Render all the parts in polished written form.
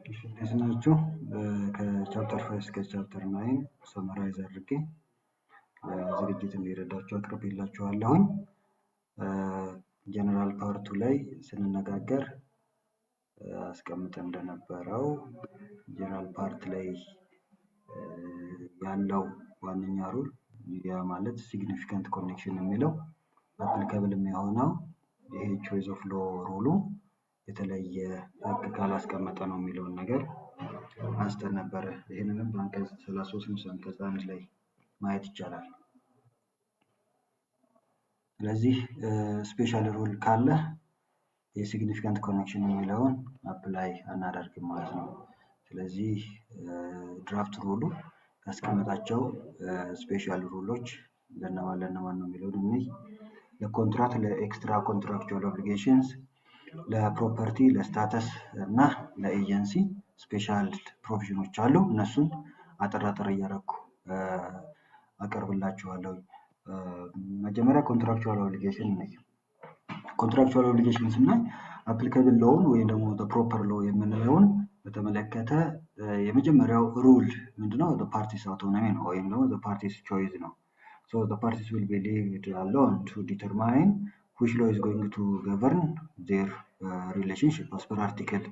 እንደዚህ ከቻፕተር 5 እስከ ቻፕተር 9 ሰመራይዝ አድርጌ ዝግጅት እንዲረዳችሁ አቅርቤላችኋለሁኝ። ጀነራል ፓርቱ ላይ ስንነጋገር አስቀምጠን እንደነበረው ጀነራል ፓርት ላይ ያለው ዋነኛ ሩል ያ ማለት ሲግኒፊካንት ኮኔክሽን የሚለው አፕሊካብል የሚሆነው ይሄ ቾይስ ኦፍ ሎ ሩሉ የተለየ ህግ ካላስቀመጠ ነው የሚለውን ነገር አንስተን ነበር። ይሄንንም በአንቀጽ 33 ንዑስ አንቀጽ 1 ላይ ማየት ይቻላል። ስለዚህ ስፔሻል ሩል ካለ የሲግኒፊካንት ኮኔክሽን የሚለውን አፕላይ አናደርግም ማለት ነው። ስለዚህ ድራፍት ሩሉ ያስቀመጣቸው ስፔሻል ሩሎች ለነማን ነው የሚለውን እንይ። ለኮንትራክት፣ ለኤክስትራ ኮንትራክቹዋል ኦብሊጌሽንስ፣ ለፕሮፐርቲ፣ ለስታተስ እና ለኤጀንሲ ስፔሻል ፕሮቪዥኖች አሉ። እነሱን አጠር እያደረኩ አቀርብላችኋለሁ። መጀመሪያ ኮንትራክቹዋል ኦብሊጌሽን ነው። ኮንትራክቹዋል ኦብሊጌሽን ስናይ አፕሊካብል ሎውን ወይም ደግሞ ፕሮፐር ሎ የምንለውን በተመለከተ የመጀመሪያው ሩል ምንድነው? the parties autonomy ነው ወይም ደግሞ the parties choice ነው። So the parties will be left alone to determine which law is going to govern their relationship as per article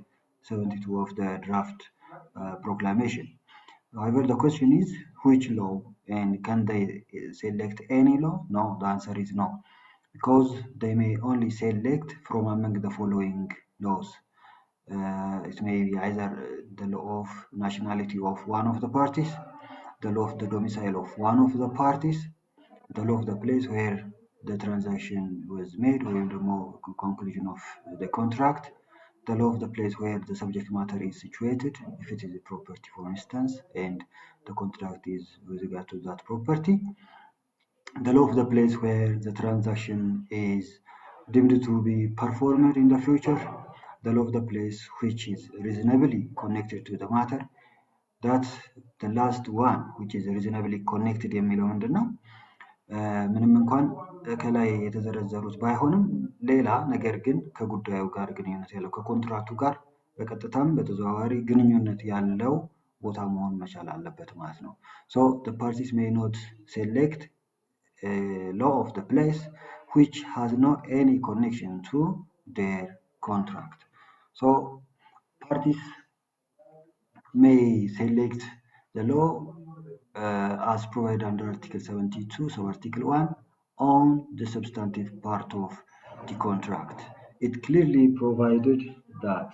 72 of the draft proclamation. However, the question is which law, and can they select any law? No, the answer is no, because they may only select from among the following laws. It may be either the law of nationality of one of the parties, the law of the domicile of one of the parties, the law of the place where the transaction was made or the conclusion of the contract, the law of the place where the subject matter is situated, if it is a property for instance, and the contract is with regard to that property, the law of the place where the transaction is deemed to be performed in the future, the law of the place which is reasonably connected to the matter. That the last one which is reasonably connected የሚለው ምንድነው? ምንም እንኳን ከላይ የተዘረዘሩት ባይሆንም ሌላ ነገር ግን ከጉዳዩ ጋር ግንኙነት ያለው ከኮንትራክቱ ጋር በቀጥታም በተዘዋዋሪ ግንኙነት ያለው ቦታ መሆን መቻል አለበት ማለት ነው። So the parties may not select a law of the place which has no any connection to their contract. So parties may select the law as provided under Article 72, so Article 1, on the substantive part of the contract. It clearly provided that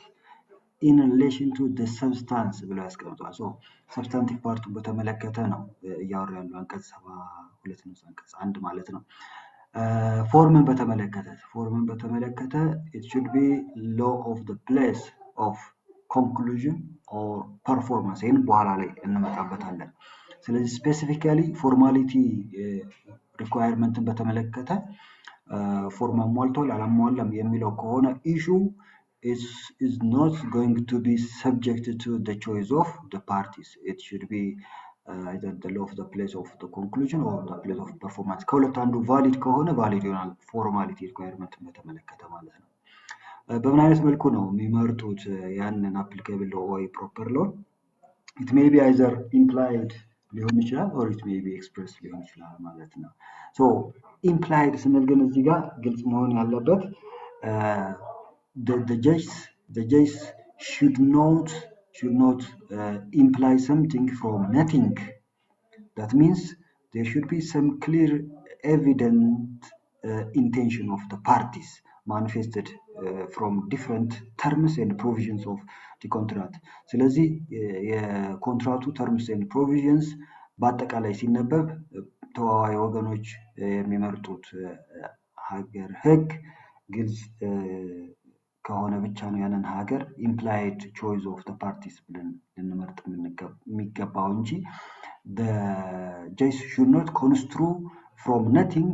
in relation to the substance ብሎ ያስቀምጧል። So substantive part በተመለከተ ነው እያወራ ያለው አንቀጽ 72 ንዑስ አንቀጽ 1 ማለት ነው። ፎርምን በተመለከተ it should be law of the place of conclusion or performance ይህን በኋላ ላይ እንመጣበታለን። ስለዚህ ስፔሲፊካሊ ፎርማሊቲ ሪኳየርመንትን በተመለከተ ፎርም አሟልቷል አላሟላም የሚለው ከሆነ ኢሹ is not going to be subject to the choice of the parties. It should be either the law of the place of the conclusion or the place of performance. ከሁለት አንዱ ቫሊድ ከሆነ ቫሊድ ይሆናል ፎርማሊቲ ሪኳየርመንትን በተመለከተ ማለት ነው። በምን አይነት መልኩ ነው የሚመርጡት ያንን አፕሊካብል ሎ ወይ ፕሮፐር ሎ? it may be either implied ሊሆን ይችላል or it may be expressed ሊሆን ይችላል ማለት ነው። so implied ስንል ግን እዚህ ጋር ግልጽ መሆን ያለበት the judge should not imply something from nothing. That means there should be some clear evident intention of the parties manifested from different terms and provisions of the contract. ስለዚህ የኮንትራክቱ terms and provisions በአጠቃላይ ሲነበብ ተዋዋይ ወገኖች የሚመርጡት ሀገር ህግ ግልጽ ከሆነ ብቻ ነው ያንን ሀገር implied choice of the parties ብለን ልንመርጥ የሚገባው እንጂ the judge should not construe from nothing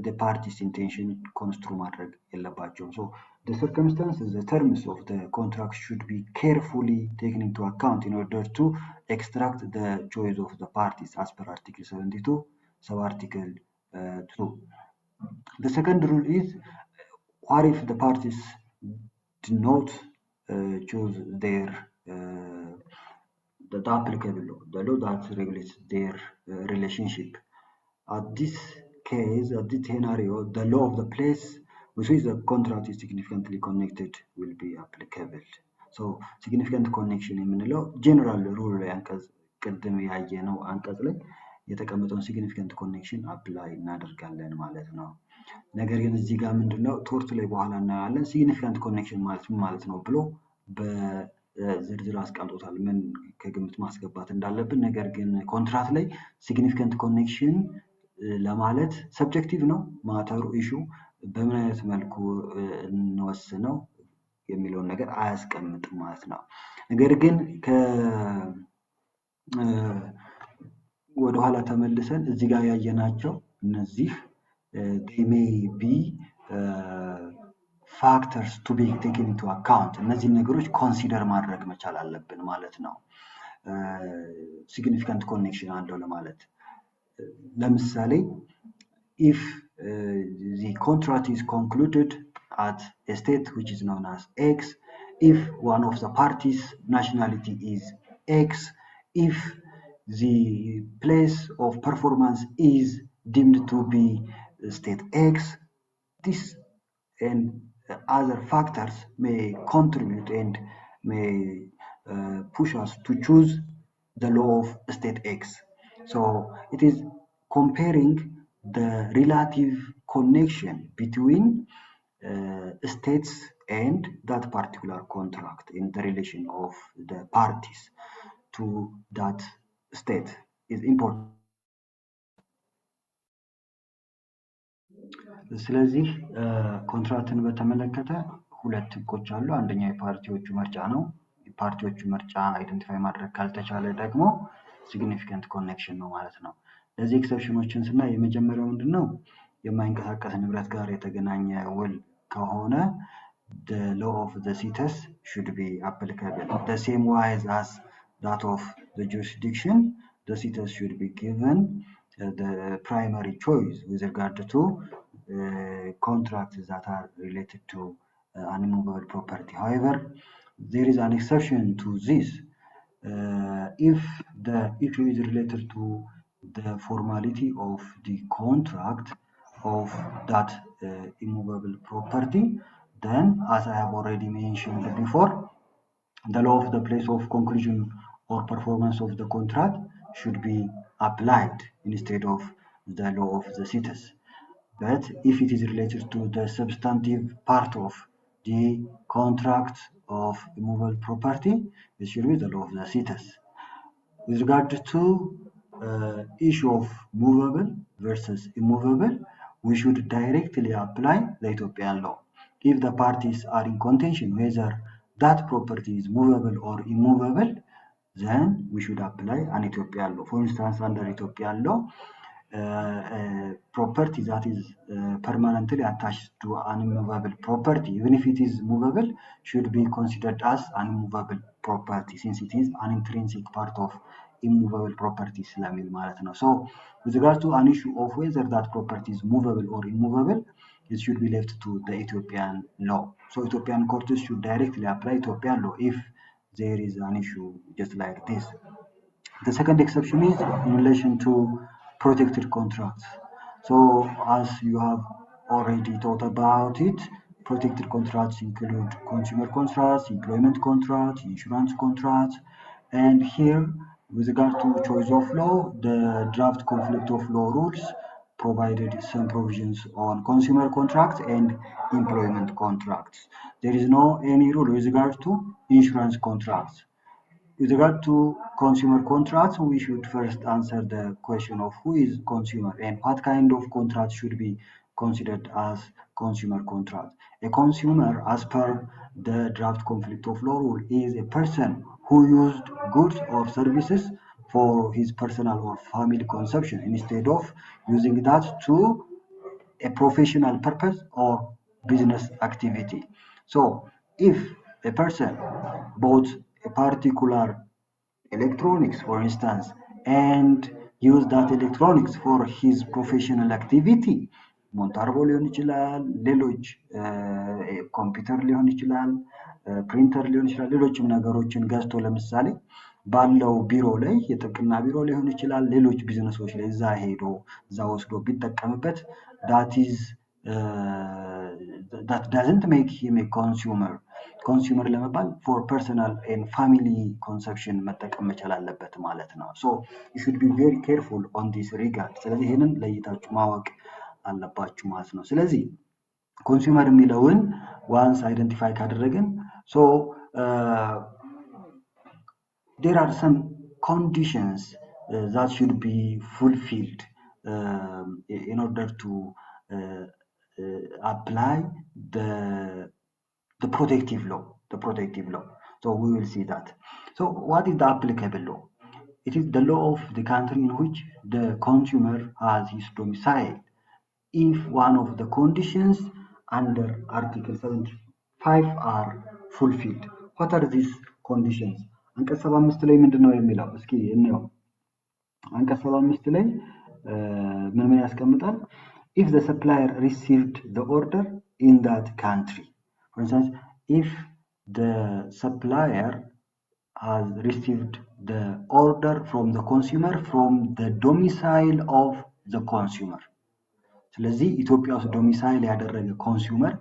the parties intention construe ማድረግ የለባቸውም። so the circumstances, the terms of the contract should be carefully taken into account in order to extract the choice of the parties as per Article 72, sub-article 2. The second rule is what if the parties do not choose their the applicable law, the law that regulates their relationship. At this case, at this scenario, the law of the place with which the contract is significantly connected will be applicable. So significant connection የምንለው ጀነራል ሩል ላይ አንቀጽ ቅድም ያየነው አንቀጽ ላይ የተቀመጠውን ሲግኒፊካንት ኮኔክሽን አፕላይ እናደርጋለን ማለት ነው። ነገር ግን እዚህ ጋር ምንድነው ቶርት ላይ በኋላ እናያለን ሲግኒፊካንት ኮኔክሽን ማለት ምን ማለት ነው ብሎ በዝርዝር አስቀምጦታል ምን ከግምት ማስገባት እንዳለብን። ነገር ግን ኮንትራክት ላይ ሲግኒፊካንት ኮኔክሽን ለማለት ሰብጀክቲቭ ነው ማተሩ ኢሹ በምን አይነት መልኩ እንወስነው የሚለውን ነገር አያስቀምጥም ማለት ነው። ነገር ግን ወደ ኋላ ተመልሰን እዚህ ጋር ያየናቸው እነዚህ they may be factors to be taken into account እነዚህ ነገሮች ኮንሲደር ማድረግ መቻል አለብን ማለት ነው። significant connection አለው ለማለት ለምሳሌ if the contract is concluded at a state which is known as X, if one of the parties nationality is X, if the place of performance is deemed to be state X, this and other factors may contribute and may push us to choose the law of state X. So it is comparing the relative connection between states and that particular contract in the relation of the parties to that state is important. ስለዚህ ኮንትራክትን በተመለከተ ሁለት ህጎች አሉ። አንደኛው የፓርቲዎቹ ምርጫ ነው። የፓርቲዎቹ ምርጫ አይደንቲፋይ ማድረግ ካልተቻለ ደግሞ ሲግኒፊካንት ኮኔክሽን ነው ማለት ነው። ለዚህ ኤክሰፕሽኖችን ስናይ የመጀመሪያው ምንድነው የማይንቀሳቀስ ንብረት ጋር የተገናኘ ውል ከሆነ the law of the situs should be applicable. The same wise as that of the jurisdiction, the situs should be given the primary choice with regard to contracts that are related to unmovable property. However, there is an exception to this. If the issue is related to the formality of the contract of that immovable property, then as I have already mentioned before, the law of the place of conclusion or performance of the contract should be applied instead of the law of the situs. But if it is related to the substantive part of the contract of immovable property, it should be the law of the situs. With regard to issue of movable versus immovable, we should directly apply the Ethiopian law. If the parties are in contention whether that property is movable or immovable, then we should apply an Ethiopian law. For instance, under Ethiopian law, property that is permanently attached to an immovable property, even if it is movable, should be considered as an immovable property since it is an intrinsic part of immovable property ስለሚል ማለት ነው። So with regard to an issue of whether that property is movable or immovable, it should be left to the Ethiopian law. So Ethiopian courts should directly apply Ethiopian law if there is an issue just like this. The second exception is in relation to protected contracts. So as you have already thought about it, protected contracts include consumer contracts, employment contracts, insurance contracts, and here with regard to choice of law, the draft conflict of law rules provided some provisions on consumer contracts and employment contracts. There is no any rule with regard to insurance contracts. With regard to consumer contracts, we should first answer the question of who is consumer and what kind of contract should be considered as consumer contract. A consumer, as per the draft conflict of law rule, is a person who used goods or services for his personal or family consumption instead of using that to a professional purpose or business activity. So if a person bought a particular electronics, for instance, and use that electronics for his professional activity, ሞንታርቦ ሊሆን ይችላል፣ ሌሎች ኮምፒውተር ሊሆን ይችላል፣ ፕሪንተር ሊሆን ይችላል ሌሎችም ነገሮችን ገዝቶ ለምሳሌ ባለው ቢሮ ላይ የጥብቅና ቢሮ ሊሆን ይችላል ሌሎች ቢዝነሶች ላይ እዛ ሄዶ እዛ ወስዶ ቢጠቀምበት that doesn't make him a consumer ለመባል for personal and family consumption መጠቀም መቻል አለበት ማለት ነው so you should be very careful on this regard ስለዚህ ይሄንን ለይታችሁ ማወቅ አለባችሁ ማለት ነው ስለዚህ consumer የሚለውን once identify ካደረግን so there are some conditions that should be fulfilled in order to apply the protective law. So we will see that. So what is the applicable law? It is the law of the country in which the consumer has his domicile. If one of the conditions under Article 75 are fulfilled. What are these conditions? አንቀጽ 75 ላይ ምንድነው የሚለው እስኪ እንየው አንቀጽ 75 ላይ ምን ያስቀምጣል if the supplier received the order in that country for instance if the supplier has received the order from the consumer from the domicile of the consumer ስለዚህ ኢትዮጵያ ውስጥ ዶሚሳይል ያደረገ ኮንሱመር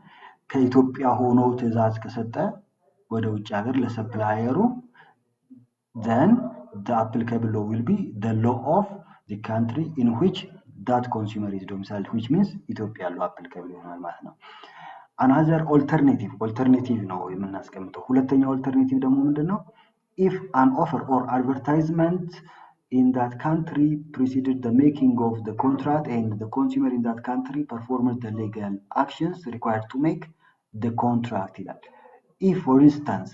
ከኢትዮጵያ ሆኖ ትዕዛዝ ከሰጠ ወደ ውጭ ሀገር ለሰፕላየሩ then the applicable law will be the law of the country in which that consumer is domiciled which means Ethiopia law applicable ይሆናል ማለት ነው another alternative ነው የምናስቀምጠው ሁለተኛው alternative ደግሞ ምንድነው if an offer or advertisement in that country preceded the making of the contract and the consumer in that country performed the legal actions required to make the contract ይላል if for instance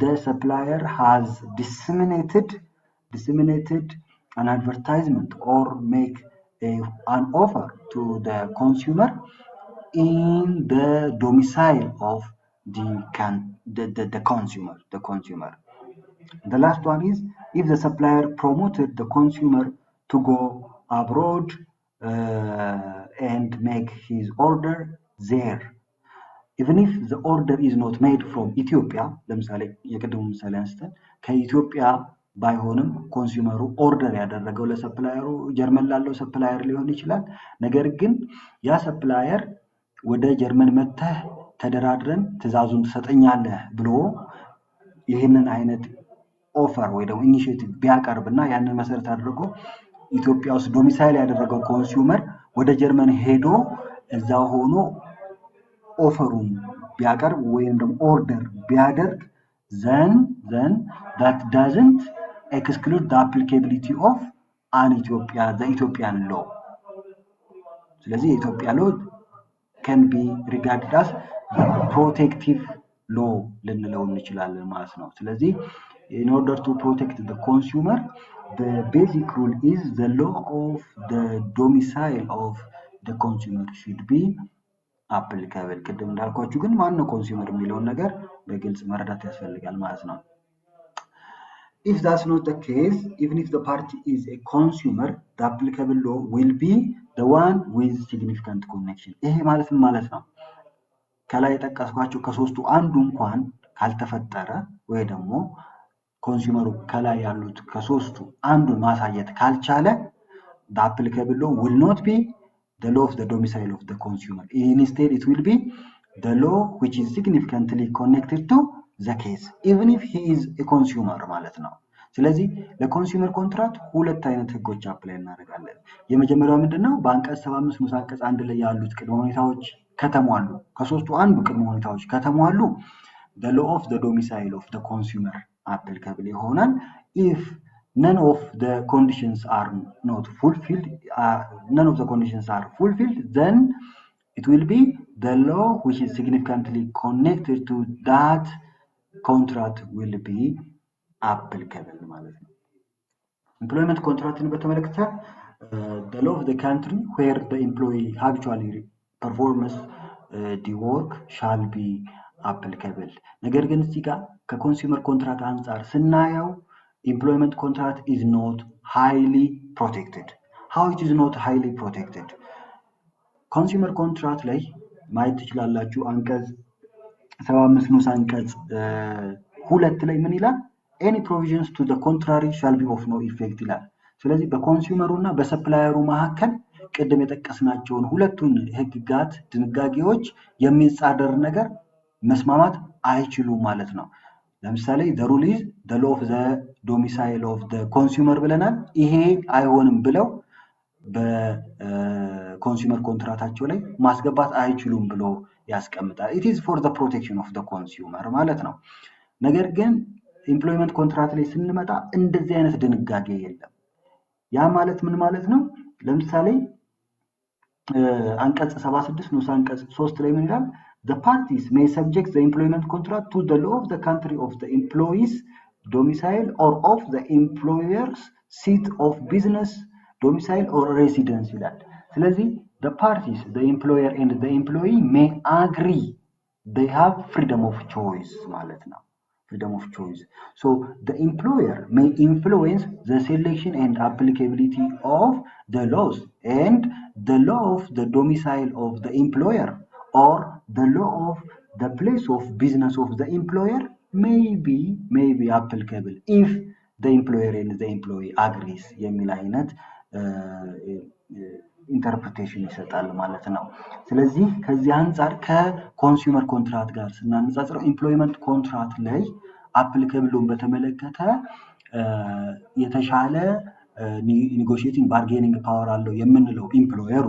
the supplier has disseminated an advertisement or make an offer to the consumer in the domicile of the consumer. The last one is if the supplier promoted the consumer to go abroad and make his order there. Even if the order is not made from Ethiopia, ለምሳሌ የቀደሙ ምሳሌ አንስተን ከኢትዮጵያ ባይሆንም ኮንሱመሩ ኦርደር ያደረገው ለሰፕላየሩ ጀርመን ላለው ሰፕላየር ሊሆን ይችላል ነገር ግን ያ ሰፕላየር ወደ ጀርመን መተህ ተደራድረን ትዕዛዙን ተሰጠኛለህ ብሎ ይሄንን አይነት ኦፈር ወይ ደግሞ ኢኒሺዬቲቭ ቢያቀርብና ያንን መሰረት አድርጎ ኢትዮጵያ ውስጥ ዶሚሳይል ያደረገው ኮንሱመር ወደ ጀርመን ሄዶ እዛ ሆኖ ኦፈሩን ቢያቀርብ ወይም ደግሞ ኦርደር ቢያደርግ then that doesn't exclude the applicability of the Ethiopian law ስለዚህ የኢትዮጵያ law can be regarded as protective law ልንለው እንችላለን ማለት ነው ስለዚህ in order to protect the consumer the basic rule is the law of the domicile of the consumer should be applicable ቅድም እንዳልኳችሁ ግን ማን ነው ኮንሱመር የሚለውን ነገር በግልጽ መረዳት ያስፈልጋል ማለት ነው if that's not the case even if the party is a consumer the applicable law will be the one with significant connection ይሄ ማለት ነው ከላይ ተጠቀስኳችሁ ከሶስቱ አንዱ እንኳን ካልተፈጠረ ወይ ደግሞ ኮንሱመሩ ከላይ ያሉት ከሶስቱ አንዱን ማሳየት ካልቻለ the applicable law will not be the law of the domicile of the consumer instead it will be the law which is significantly connected to the case even if he is a consumer ማለት ነው ስለዚህ ለኮንሱመር ኮንትራክት ሁለት አይነት ህጎች አፕላይ እናደርጋለን የመጀመሪያው ምንድነው በአንቀጽ 75 ንዑስ አንቀጽ 1 ላይ ያሉት ቅድመ ሁኔታዎች ከተሟሉ ከሶስቱ አንዱ ቅድመ ሁኔታዎች ከተሟሉ the law of the domicile of the consumer applicable ይሆናል if none of the conditions are fulfilled then it will be the law which is significantly connected to that contract will be applicable ማለት ነው employment contractን በተመለከተ the law of the country where the employee habitually performs the work shall be applicable ነገር ግን እዚህ ጋር ከኮንሱመር ኮንትራክት አንፃር ስናየው employment contract is not highly protected how it is not highly protected consumer contract ላይ ማየት ትችላላችሁ አንቀጽ 75 ንዑስ አንቀጽ ሁለት ላይ ምን ይላል? any provisions to the contrary shall be of no effect ይላል። ስለዚህ በኮንሱመሩ እና በሰፕላየሩ መካከል ቅድም የጠቀስናቸውን ሁለቱን ህግጋት ድንጋጌዎች የሚጻረር ነገር መስማማት አይችሉም ማለት ነው። ለምሳሌ the rule is the law of the domicile of the consumer ብለናል። ይሄ አይሆንም ብለው በኮንሱመር ኮንትራታቸው ላይ ማስገባት አይችሉም ብሎ ያስቀምጣል። it is for the protection of the consumer ማለት ነው። ነገር ግን ኤምፕሎይመንት ኮንትራክት ላይ ስንመጣ እንደዚህ አይነት ድንጋጌ የለም። ያ ማለት ምን ማለት ነው? ለምሳሌ አንቀጽ 76 ንዑስ አንቀጽ 3 ላይ ምን ይላል? the parties may subject the employment contract to the law of the country of the employee's domicile or of the employer's seat of business domicile or residence ይላል። ስለዚህ the parties, the employer and the employee may agree, they have freedom of choice ማለት ነው። freedom of choice. So the employer may influence the selection and applicability of the laws, and the law of the domicile of the employer or the law of the place of business of the employer may be applicable if the employer and the employee agrees የሚል አይነት ኢንተርፕሬቴሽን ይሰጣል ማለት ነው። ስለዚህ ከዚህ አንፃር ከኮንሱመር ኮንትራክት ጋር ስናነጻጽረው ኤምፕሎይመንት ኮንትራክት ላይ አፕሊካብሉን በተመለከተ የተሻለ ኔጎሺዬቲንግ ባርጌኒንግ ፓወር አለው የምንለው ኤምፕሎየሩ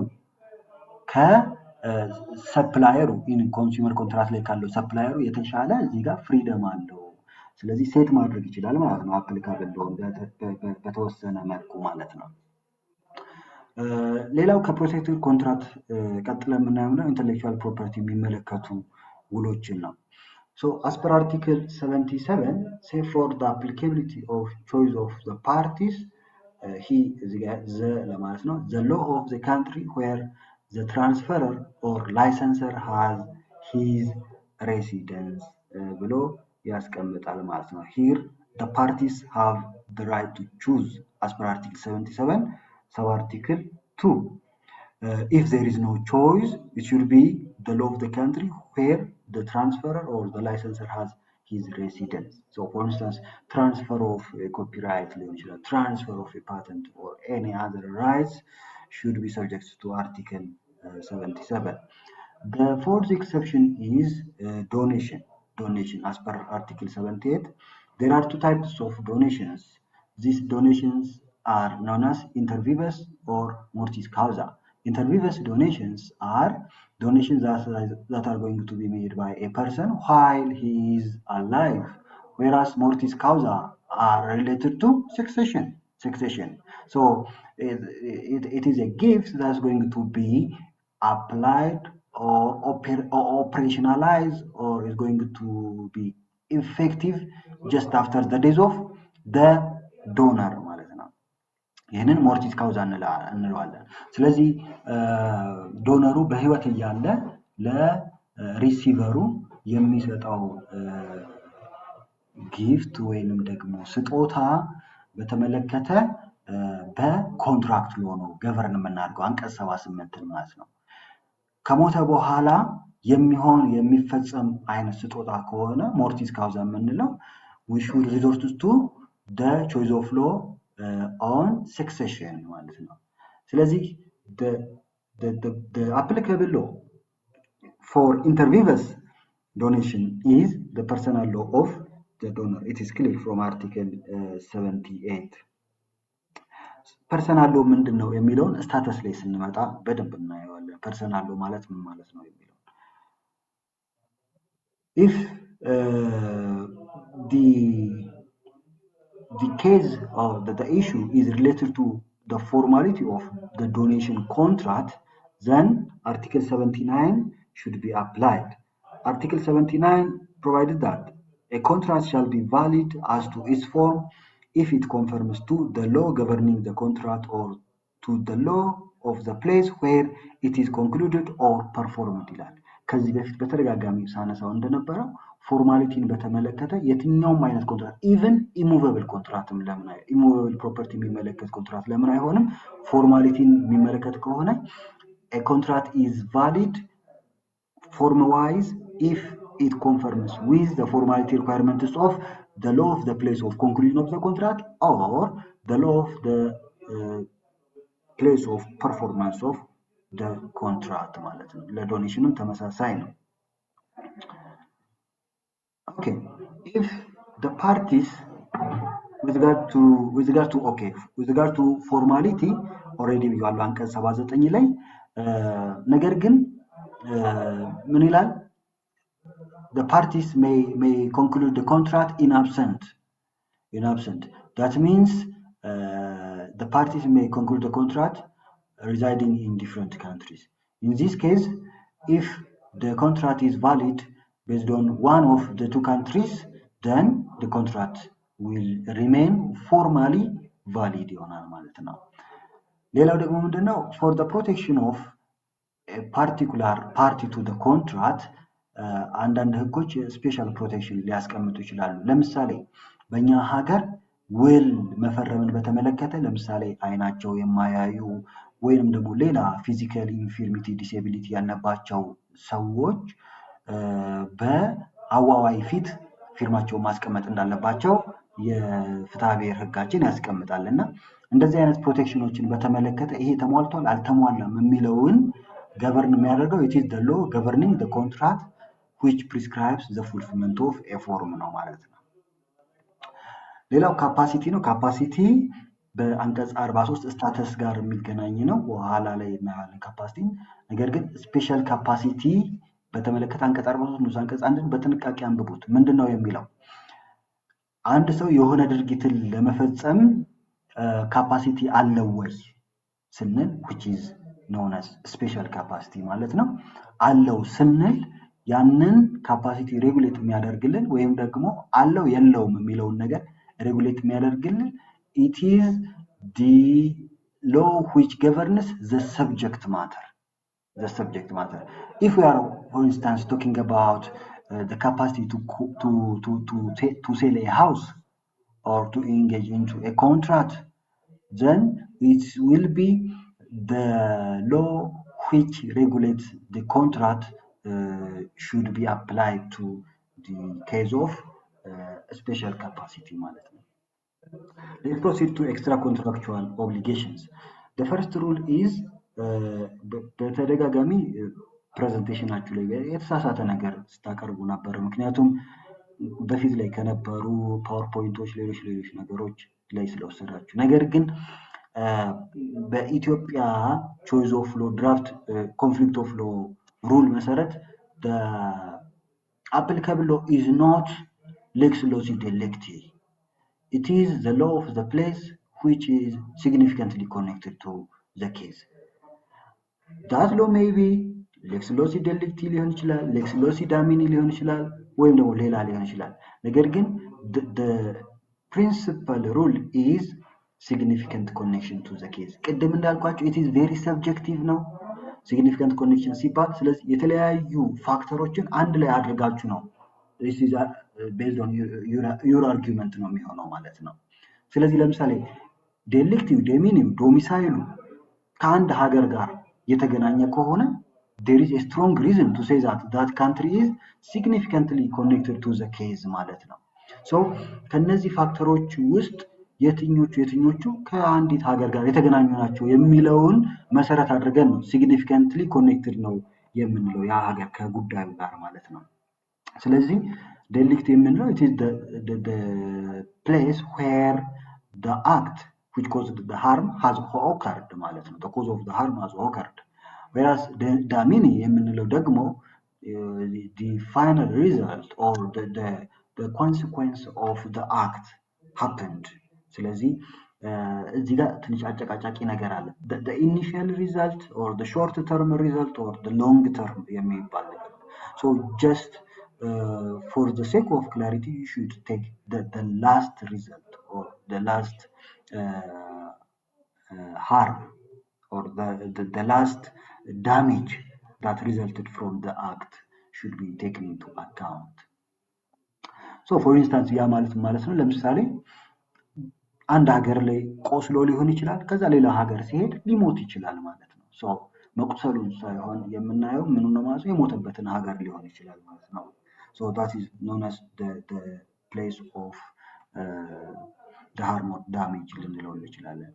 ከሰፕላየሩ ኮንሱመር ኮንትራክት ላይ ካለው ሰፕላየሩ የተሻለ እዚህ ጋር ፍሪደም አለው። ስለዚህ ሴት ማድረግ ይችላል ማለት ነው አፕሊካብል በተወሰነ መልኩ ማለት ነው። ሌላው ከፕሮቴክቲቭ ኮንትራክት ቀጥለን የምናየው ኢንተሌክቹዋል ፕሮፐርቲ የሚመለከቱ ውሎችን ነው። So as per article 77 say for the applicability of choice of the parties ለማለት ነው the law of the country where the transferor or licensor has his residence ብሎ ያስቀምጣል ማለት ነው። Here the parties have the right to choose as per article 77 sub article 2. If there is no choice, it should be the law of the country where the transferor or the licensor has his residence. So for instance, transfer of a copyright, transfer of a patent or any other rights should be subject to article 77. The fourth exception is donation. Donation as per article 78. There are two types of donations. These donations are known as inter vivos or mortis causa. Inter vivos donations are donations that are going to be made by a person while he is alive, whereas mortis causa are related to succession. So it is a gift that's going to be applied or operationalized or is going to be effective just after the death of the donor ማለት ነው። ይህንን ሞርቲስ ካውዛ እንለዋለን። ስለዚህ ዶነሩ በህይወት እያለ ለሪሲቨሩ የሚሰጠው ጊፍት ወይንም ደግሞ ስጦታ በተመለከተ በኮንትራክት ሎ ነው ገቨርን የምናደርገው አንቀጽ 78 ማለት ነው። ከሞተ በኋላ የሚፈጸም አይነት ስጦታ ከሆነ ሞርቲስ ካውዛ የምንለው we should resort to the choice of law on succession ማለት ነው። ስለዚህ the applicable law for inter vivos donation is the personal law of the donor. It is clear from article 78. ፐርሰናል ሎ ምንድነው የሚለውን ስታተስ ላይ ስንመጣ በደንብ እናየዋለን። ፐርሰናል ሎ ማለት ምን ማለት ነው የሚለው if the case or the issue is related to the formality of the donation contract, then article 79 should be applied. Article 79 provided that a contract shall be valid as to its form if it conforms to the law governing the contract or to the law of the place where it is concluded or performed ይላል። ከዚህ በፊት በተደጋጋሚ ሳነሳው እንደነበረው ፎርማሊቲን በተመለከተ የትኛውም አይነት ኮንትራክት ኢቭን ኢሙቨብል ኮንትራክትም ለምን ኢሙቨብል ፕሮፐርቲ የሚመለከት ኮንትራክት ለምን አይሆንም? ፎርማሊቲን የሚመለከት ከሆነ a contract is valid form wise if it conforms with the formality requirements of the law of the place of conclusion of the contract or the law of the place of performance of the contract ማለት ነው። ለዶኔሽንም ተመሳሳይ ነው። Okay, if the parties with regard to formality already ብያለሁ አንቀጽ 79 ላይ ነገር ግን ምን ይላል? The parties may conclude the contract in absent. That means the parties may conclude the contract residing in different countries. In this case, if the contract is valid based on one of the two countries, then the contract will remain formally valid ይሆናል ማለት ነው። ሌላው ደግሞ ምንድነው? For the protection of a particular party to the contract አንዳንድ ህጎች ስፔሻል ፕሮቴክሽን ሊያስቀምጡ ይችላሉ። ለምሳሌ በእኛ ሀገር ውል መፈረምን በተመለከተ ለምሳሌ አይናቸው የማያዩ ወይንም ደግሞ ሌላ ፊዚካል ኢንፊርሚቲ ዲስኤቢሊቲ ያለባቸው ሰዎች በአዋዋይ ፊት ፊርማቸው ማስቀመጥ እንዳለባቸው የፍትሐ ብሔር ህጋችን ያስቀምጣልና እንደዚህ አይነት ፕሮቴክሽኖችን በተመለከተ ይሄ ተሟልቷል አልተሟላም የሚለውን ገቨርን የሚያደርገው it is the law governing the contract which prescribes the fulfillment of a form ነው ማለት ነው። ሌላው ካፓሲቲ ነው። ካፓሲቲ በአንቀጽ 43 ስታተስ ጋር የሚገናኝ ነው። በኋላ ላይ እናያለን ካፓሲቲ። ነገር ግን ስፔሻል ካፓሲቲ በተመለከተ አንቀጽ 43 ንዑስ አንቀጽ 1ን በጥንቃቄ አንብቡት። ምንድነው የሚለው? አንድ ሰው የሆነ ድርጊትን ለመፈጸም ካፓሲቲ አለው ወይ ስንል which is known as special capacity ማለት ነው። አለው ስንል ያንን ካፓሲቲ ሬጉሌት የሚያደርግልን ወይም ደግሞ አለው የለውም የሚለውን ነገር ሬጉሌት የሚያደርግልን it is the law which governs the subject matter. If we are for instance talking about the capacity to sell a house or to engage into a contract, then it will be the law which regulates the contract should be applied to the case of special capacity ማለት ነው። Let's proceed to extra contractual obligations. The first rule is በተደጋጋሚ ፕሬዘንቴሽናችሁ ላይ የተሳሳተ ነገር ስታቀርቡ ነበር። ምክንያቱም በፊት ላይ ከነበሩ ፓወርፖይንቶች ሌሎች ነገሮች ላይ ስለወሰዳችሁ። ነገር ግን በኢትዮጵያ ቾይስ ኦፍ ሎ ድራፍት ኮንፍሊክት ኦፍ ሎ ሩል መሰረት the applicable law is not lex loci delicti. It is the law of the place which is significantly connected to the case. That law may be lex loci delicti ሊሆን ይችላል፣ lex loci damini ሊሆን ይችላል፣ ወይም ደግሞ ሌላ ሊሆን ይችላል። ነገር ግን the principal rule is significant connection to the case. ቅድም እንዳልኳችሁ it is very subjective ነው significant connection ሲባል። ስለዚህ የተለያዩ ፋክተሮችን አንድ ላይ አድርጋችሁ ነው this is based on your argument ነው የሚሆነው ማለት ነው። ስለዚህ ለምሳሌ ዴሊክቲቭ ዶሚኒም ዶሚሳይሉ ከአንድ ሀገር ጋር የተገናኘ ከሆነ there is a strong reason to say that country is significantly connected to the case ማለት ነው። so ከነዚህ ፋክተሮች ውስጥ የትኞቹ ከአንዲት ሀገር ጋር የተገናኙ ናቸው የሚለውን መሰረት አድርገን ነው significantly connected ነው የምንለው ያ ሀገር ከጉዳዩ ጋር ማለት ነው። ስለዚህ delicti የምንለው it is the place where the act which caused the harm has occurred ማለት ነው። the cause of the harm has occurred. Whereas damini የምንለው ደግሞ the final result or the consequence of the act happened. ስለዚህ እዚህ ጋር ትንሽ አጨቃጫቂ ነገር አለ። the initial result or the short term result or the long term የሚባል ነገር። so just for the sake of clarity you should take the last result or the last harm or the last damage that resulted from the act should be taken into account. so for instance ያ ማለት ነው ለምሳሌ አንድ ሀገር ላይ ቆስሎ ሊሆን ይችላል፣ ከዛ ሌላ ሀገር ሲሄድ ሊሞት ይችላል ማለት ነው። so መቁሰሉን ሳይሆን የምናየው ምኑን ነው ማለት ነው የሞተበትን ሀገር ሊሆን ይችላል ማለት ነው። So that is known as the place of the harm or damage ልንለው እንችላለን።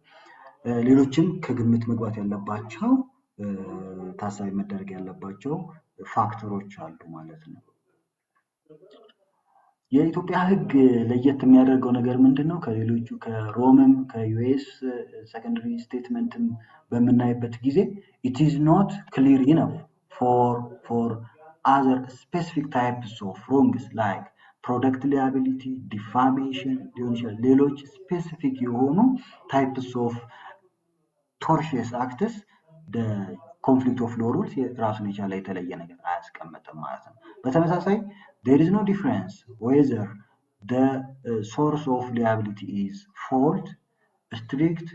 ሌሎችም ከግምት መግባት ያለባቸው ታሳቢ መደረግ ያለባቸው ፋክተሮች አሉ ማለት ነው። የኢትዮጵያ ሕግ ለየት የሚያደርገው ነገር ምንድነው? ከሌሎቹ ከሮምም ከዩኤስ ሰከንደሪ ስቴትመንትም በምናይበት ጊዜ it is not clear enough for other specific types of wrongs like product liability, defamation, ሌሎች ስፔሲፊክ የሆኑ types of tortious acts the conflict of law rules ራሱን የቻለ የተለየ ነገር አያስቀምጥም ማለት ነው። በተመሳሳይ there is no difference whether the source of liability is fault, strict,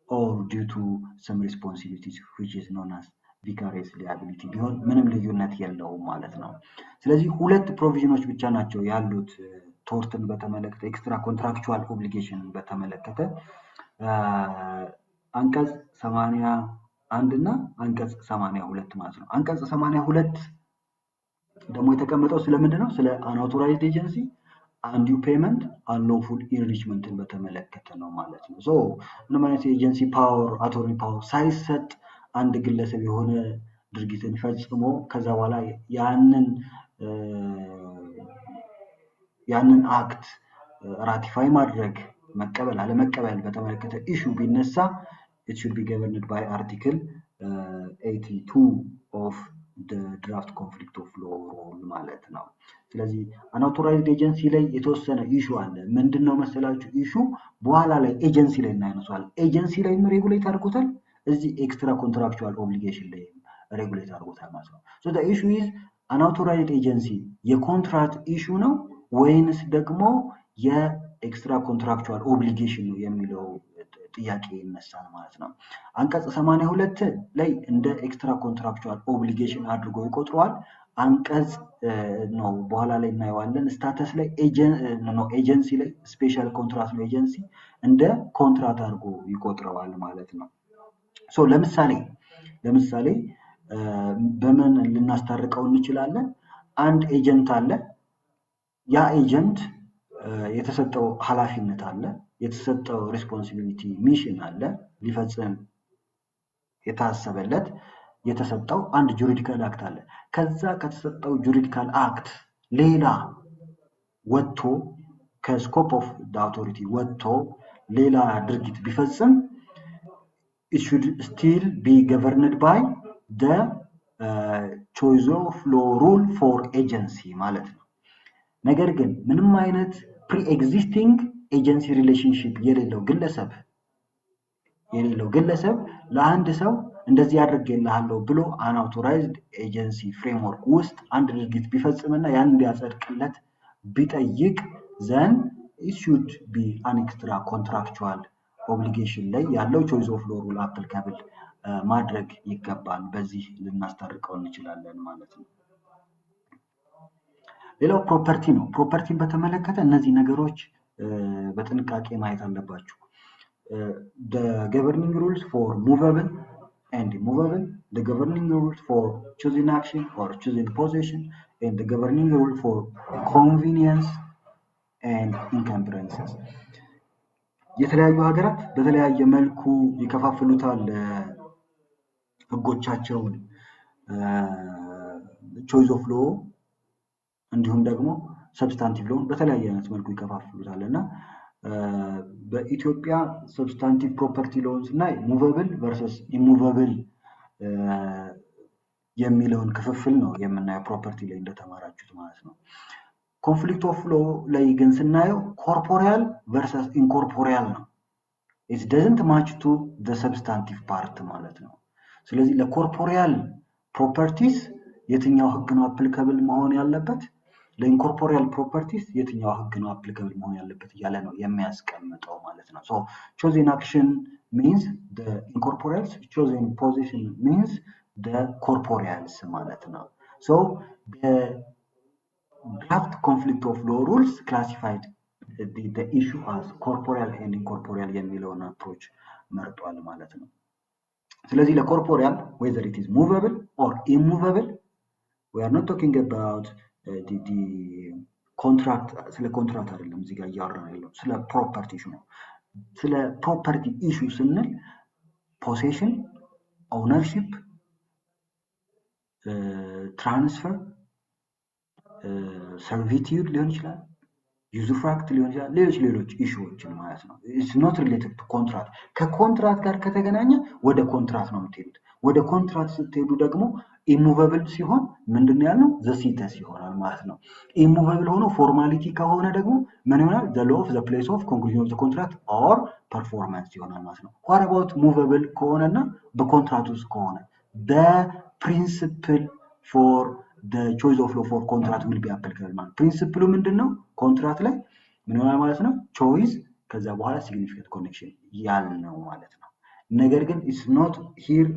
or due to some responsibilities which is known as vicarious liability ቢሆን ምንም ልዩነት የለውም ማለት ነው። ስለዚህ ሁለት ፕሮቪዥኖች ብቻ ናቸው ያሉት ቶርትን በተመለከተ ኤክስትራ ኮንትራክቹዋል ኦብሊጌሽንን በተመለከተ አንቀጽ 81 እና አንቀጽ 82 ማለት ነው። አንቀጽ 82 ደግሞ የተቀመጠው ስለምንድነው? ስለ unauthorized agency, undue payment, unlawful enrichmentን በተመለከተ ነው ማለት ነው። ሶ ምንም አይነት ኤጀንሲ ፓወር አቶርኒ ፓወር ሳይሰጥ አንድ ግለሰብ የሆነ ድርጊትን ፈጽሞ ከዛ በኋላ ያንን አክት ራቲፋይ ማድረግ መቀበል አለመቀበል በተመለከተ ኢሹ ቢነሳ it should be governed by article 82 of the draft conflict of law rule ማለት ነው። ስለዚህ unauthorized agency ላይ የተወሰነ ኢሹ አለ። ምንድነው መሰላችሁ? ኢሹ በኋላ ላይ ኤጀንሲ ላይ እናነሳዋለን። ኤጀንሲ ላይ ሬጉሌት አድርጎታል፣ እዚህ ኤክስትራ ኮንትራክቹዋል ኦብሊጌሽን ላይ ሬጉሌት አድርጎታል ማለት ነው። so the issue is unauthorized agency የኮንትራክት ኢሹ ነው ወይንስ ደግሞ የኤክስትራ ኮንትራክቹዋል ኦብሊጌሽን ነው የሚለው ጥያቄ ይነሳል ማለት ነው። አንቀጽ 82 ላይ እንደ ኤክስትራ ኮንትራክቹዋል ኦብሊጌሽን አድርጎ ይቆጥረዋል። አንቀጽ ነው በኋላ ላይ እናየዋለን። ስታተስ ላይ ኤጀንሲ ላይ ስፔሻል ኮንትራክት ነው ኤጀንሲ እንደ ኮንትራክት አድርጎ ይቆጥረዋል ማለት ነው። ሶ ለምሳሌ በምን ልናስታርቀው እንችላለን? አንድ ኤጀንት አለ። ያ ኤጀንት የተሰጠው ኃላፊነት አለ፣ የተሰጠው ሪስፖንሲቢሊቲ ሚሽን አለ፣ ሊፈጽም የታሰበለት የተሰጠው አንድ ጁሪዲካል አክት አለ። ከዛ ከተሰጠው ጁሪዲካል አክት ሌላ ወጥቶ ከስኮፕ ኦፍ ዘ አውቶሪቲ ወጥቶ ሌላ ድርጊት ቢፈጽም it should still be governed by the choice of law rule for agency ማለት ነው። ነገር ግን ምንም አይነት pre-existing agency relationship የሌለው ግለሰብ ለአንድ ሰው እንደዚህ ያደርግልሃለሁ ብሎ unauthorized agency framework ውስጥ አንድ ድርጊት ቢፈጽምና ያን እንዲያጸድቅለት ቢጠይቅ then it should be an extra contractual obligation ላይ ያለው choice of law rule applicable ማድረግ ይገባል። በዚህ ልናስታርቀው እንችላለን ማለት ነው። ሌላው ፕሮፐርቲ ነው። ፕሮፐርቲን በተመለከተ እነዚህ ነገሮች በጥንቃቄ ማየት አለባችሁ። the governing rules for movable and immovable, the governing rules for choosing action or choosing possession, and the governing rule for convenience and encumbrances የተለያዩ ሀገራት በተለያየ መልኩ ይከፋፍሉታል ህጎቻቸውን choice of law እንዲሁም ደግሞ ሰብስታንቲቭ ሎን በተለያየ አይነት መልኩ ይከፋፍሉታልና በኢትዮጵያ ሰብስታንቲቭ ፕሮፐርቲ ሎንስ እና ሙቨብል ቨርሰስ ኢሙቨብል የሚለውን ክፍፍል ነው የምናየው ፕሮፐርቲ ላይ እንደተማራችሁት ማለት ነው። ኮንፍሊክት ኦፍ ሎ ላይ ግን ስናየው ኮርፖሪያል ቨርሰስ ኢንኮርፖሪያል ነው። it doesn't match to the substantive part ማለት ነው። ስለዚህ ለኮርፖሪያል ፕሮፐርቲስ የትኛው ህግ ነው አፕሊካብል መሆን ያለበት፣ ለኢንኮርፖሪያል ፕሮፐርቲስ የትኛው ህግ ነው አፕሊካብል መሆን ያለበት እያለ ነው የሚያስቀምጠው ማለት ነው። so chosen action means the incorporeals, chosen possession means the corporeals ማለት ነው። so the draft conflict of law rules classified the issue as corporeal and incorporeal የሚለውን approach መርጧል ማለት ነው። ስለዚህ ለኮርፖሪያል whether it is movable or immovable, we are not talking about ኮንትራክት ስለ ኮንትራክት አይደለም እዚህ ጋር እያወራን ያለው ስለ ፕሮፐርቲ ኢሹ ነው። ስለ ፕሮፐርቲ ኢሹ ስንል ፖሴሽን፣ ኦውነርሺፕ፣ ትራንስፈር፣ ሰርቪቲዩድ ሊሆን ይችላል፣ ዩዝፍራክት ሊሆን ይችላል፣ ሌሎች ኢሹዎችን ማለት ነው። ኢትስ ኖት ሪሌትድ ቱ ኮንትራክት። ከኮንትራክት ጋር ከተገናኘ ወደ ኮንትራክት ነው የምትሄዱት። ወደ ኮንትራክት ስትሄዱ ደግሞ ኢሙቨብል ሲሆን ምንድነው ያልነው? ዘሲተስ ይሆናል ማለት ነው። ኢሙቨብል ሆኖ ፎርማሊቲ ከሆነ ደግሞ ምን ይሆናል? ዘ ሎ ኦፍ ዘ ፕሌስ ኦፍ ኮንክሉዥን ኦፍ ዘ ኮንትራክት ኦር ፐርፎርማንስ ይሆናል ማለት ነው። ዋት አባውት ሙቨብል ከሆነና በኮንትራክት ውስጥ ከሆነ the principle for the choice of law for contract will be applicable ማለት ፕሪንሲፕሉ ምንድነው? ኮንትራክት ላይ ምን ይሆናል ማለት ነው? ቾይስ ከዛ በኋላ ሲግኒፊካንት ኮኔክሽን ያልነው ማለት ነው። ነገር ግን it's not here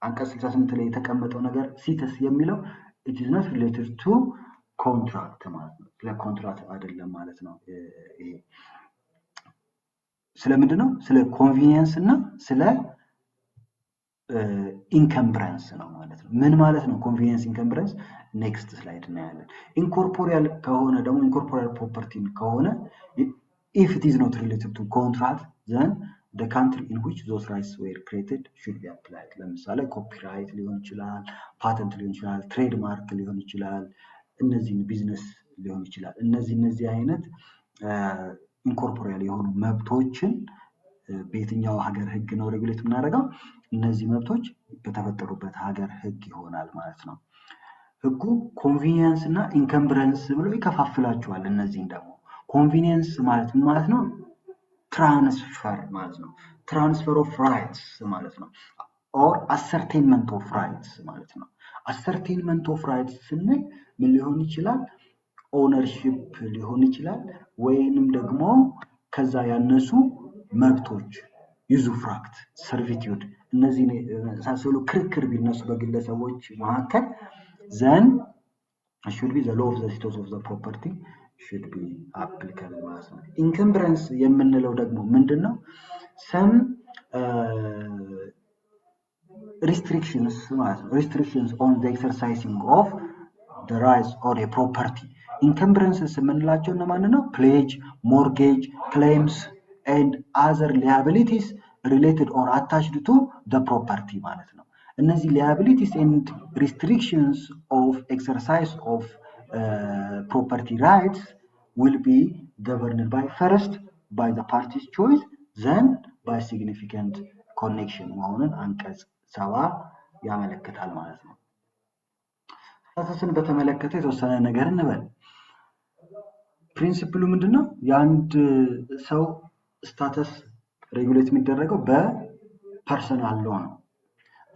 አንቀጽ 68 ላይ የተቀመጠው ነገር ሲተስ የሚለው it is not related to contract ማለት ነው። ስለ ኮንትራክት አይደለም ማለት ነው። ይሄ ስለምንድነው? ስለ ኮንቪኒየንስ እና ስለ ኢንከምብረንስ ነው ማለት ነው። ምን ማለት ነው ኮንቪኒየንስ ኢንከምብረንስ? ኔክስት ስላይድ እናያለን። ኢንኮርፖሪያል ከሆነ ደግሞ ኢንኮርፖሪያል ፕሮፐርቲ ከሆነ if it is not related to contract then the country in which those rights were created should be applied። ለምሳሌ ኮፒራይት ሊሆን ይችላል፣ ፓተንት ሊሆን ይችላል፣ ትሬድማርክ ሊሆን ይችላል፣ እነዚህ ቢዝነስ ሊሆን ይችላል። እነዚህ አይነት ኢንኮርፖሪያል የሆኑ መብቶችን በየትኛው ሀገር ህግ ነው ሬጉሌት የምናደርገው? እነዚህ መብቶች በተፈጠሩበት ሀገር ህግ ይሆናል ማለት ነው። ህጉ ኮንቪኒየንስ እና ኢንከምብረንስ ብሎ ይከፋፍላቸዋል። እነዚህን ደግሞ ኮንቪኒየንስ ማለት ምን ማለት ነው? ትራንስፈር ማለት ነው። ትራንስፈር ኦፍ ራይትስ ማለት ነው። ኦር አሰርቴንመንት ኦፍ ራይትስ ማለት ነው። አሰርቴንመንት ኦፍ ራይትስ ስንል ምን ሊሆን ይችላል? ኦነርሺፕ ሊሆን ይችላል፣ ወይንም ደግሞ ከዛ ያነሱ መብቶች ዩዝፍራክት፣ ሰርቪቲዩድ እነዚህ ሳሰሉ ክርክር ቢነሱ በግለሰቦች መካከል then should be the law of the status of the property should be applicable ማለት ነው። ኢንከምብረንስ የምንለው ደግሞ ምንድነው? some restrictions ማለት ነው። restrictions on the exercising of the rights or a property። ኢንከምብረንስስ የምንላቸው እነማን ነው? pledge, mortgage, claims and other liabilities related or attached to the property ማለት ነው። እነዚህ liabilities and restrictions of exercise of property rights will be governed by first by the party's choice then by significant connection መሆኑን አንቀጽ 70 ያመለክታል ማለት ነው። ስታተስን በተመለከተ የተወሰነ ነገር እንበል። ፕሪንሲፕሉ ምንድነው? የአንድ ሰው ስታተስ ሬጉሌት የሚደረገው በፐርሰናል ሎ ነው።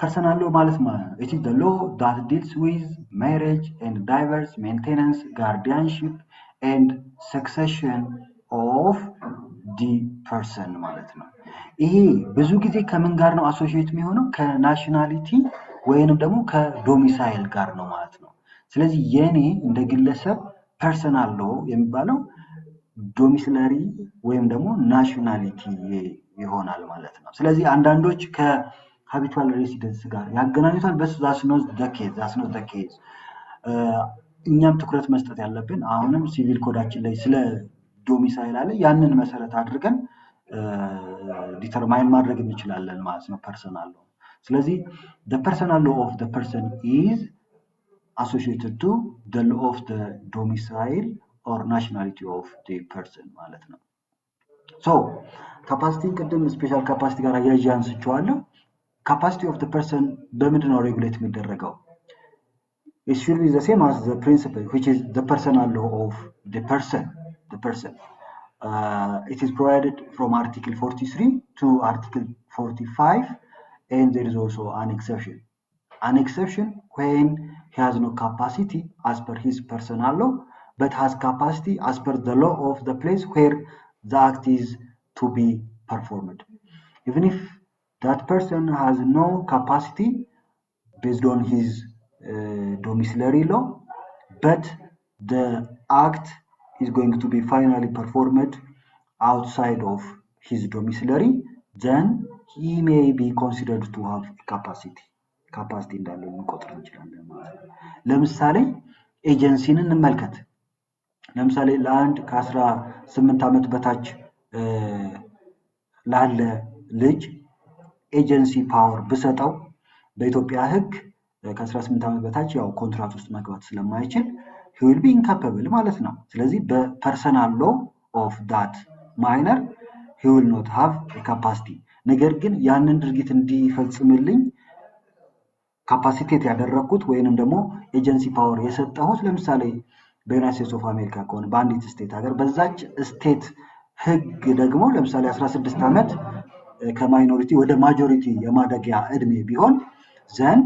ፐርሰናል ሎ ማለት ነው it is the law that deals with marriage and divorce, maintenance, guardianship and succession of the person ማለት ነው። ይሄ ብዙ ጊዜ ከምን ጋር ነው አሶሺየት የሚሆነው? ከናሽናሊቲ ወይንም ደግሞ ከዶሚሳይል ጋር ነው ማለት ነው። ስለዚህ የኔ እንደ ግለሰብ ፐርሰናል ሎ የሚባለው ዶሚሲላሪ ወይም ደግሞ ናሽናሊቲ ይሆናል ማለት ነው። ስለዚህ አንዳንዶች ከሃቢቹዋል ሬሲደንስ ጋር ያገናኙታል። that's not the case። እኛም ትኩረት መስጠት ያለብን አሁንም ሲቪል ኮዳችን ላይ ስለ ዶሚሳይል አለ። ያንን መሰረት አድርገን ዲተርማይን ማድረግ እንችላለን ማለት ነው ፐርሰናል ሎ። ስለዚህ the personal law of the person is associated to the law of the domicile or nationality of the person ማለት ነው። so capacity ቅድም ስፔሻል ካፓሲቲ ጋር አያይዤ አንስቼዋለሁ። capacity of the person በምንድን ነው ሬጉሌት የሚደረገው? it should be the same as the principle which is the personal law of the person. It is provided from article 43 to article 45 and there is also an exception when he has no capacity as per his personal law but has capacity as per the law of the place where the act is to be performed. Even if that person has no capacity based on his domiciliary law but the act is going to be finally performed outside of his domiciliary then he may be considered to have capacity እንዳለው እንቆጥር እንችላለን ማለት ነው። ለምሳሌ ኤጀንሲን እንመልከት። ለምሳሌ ለአንድ ከ18 ዓመት በታች ላለ ልጅ ኤጀንሲ ፓወር ብሰጠው በኢትዮጵያ ህግ ከ18 ዓመት በታች ያው ኮንትራት ውስጥ መግባት ስለማይችል he will be incapable ማለት ነው። ስለዚህ በፐርሰናል ሎ ኦፍ ዳት ማይነር he will not have a capacity። ነገር ግን ያንን ድርጊት እንዲፈጽምልኝ ካፓሲቴት ያደረኩት ወይንም ደግሞ ኤጀንሲ ፓወር የሰጠሁት ለምሳሌ በዩናይትድ ስቴትስ ኦፍ አሜሪካ ከሆነ በአንዲት ስቴት ሀገር በዛች ስቴት ህግ ደግሞ ለምሳሌ 16 ዓመት ከማይኖሪቲ ወደ ማጆሪቲ የማደጊያ እድሜ ቢሆን then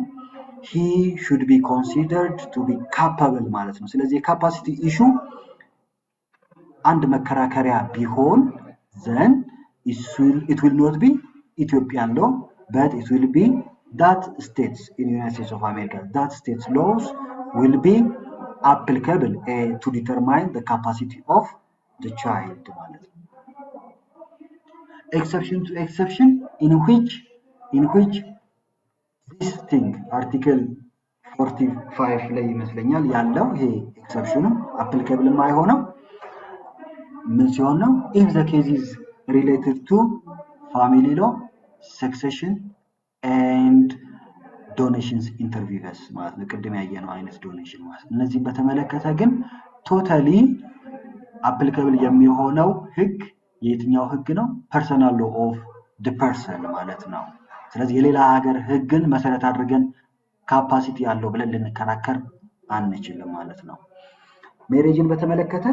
he should be considered to be capable ማለት ነው። ስለዚህ የካፓሲቲ ኢሹ አንድ መከራከሪያ ቢሆን then it will not be Ethiopian law but it will be that states in United States of America that states laws will be applicable to determine the capacity of the child ማለት ነው። exception to exception in which this thing article 45 ላይ ይመስለኛል ያለው ይሄ ኤክሰፕሽኑ applicable የማይሆነው ምን ሲሆን ነው? if the case is related to family law, succession and donations inter vivos ማለት ነው። ቅድም ያየነው አይነት ዶኔሽን ማለት እነዚህ በተመለከተ ግን ቶታሊ applicable የሚሆነው ህግ የትኛው ህግ ነው? personal law of the person ማለት ነው። ስለዚህ የሌላ ሀገር ህግን መሰረት አድርገን ካፓሲቲ ያለው ብለን ልንከራከር አንችልም ማለት ነው። ሜሬጅን በተመለከተ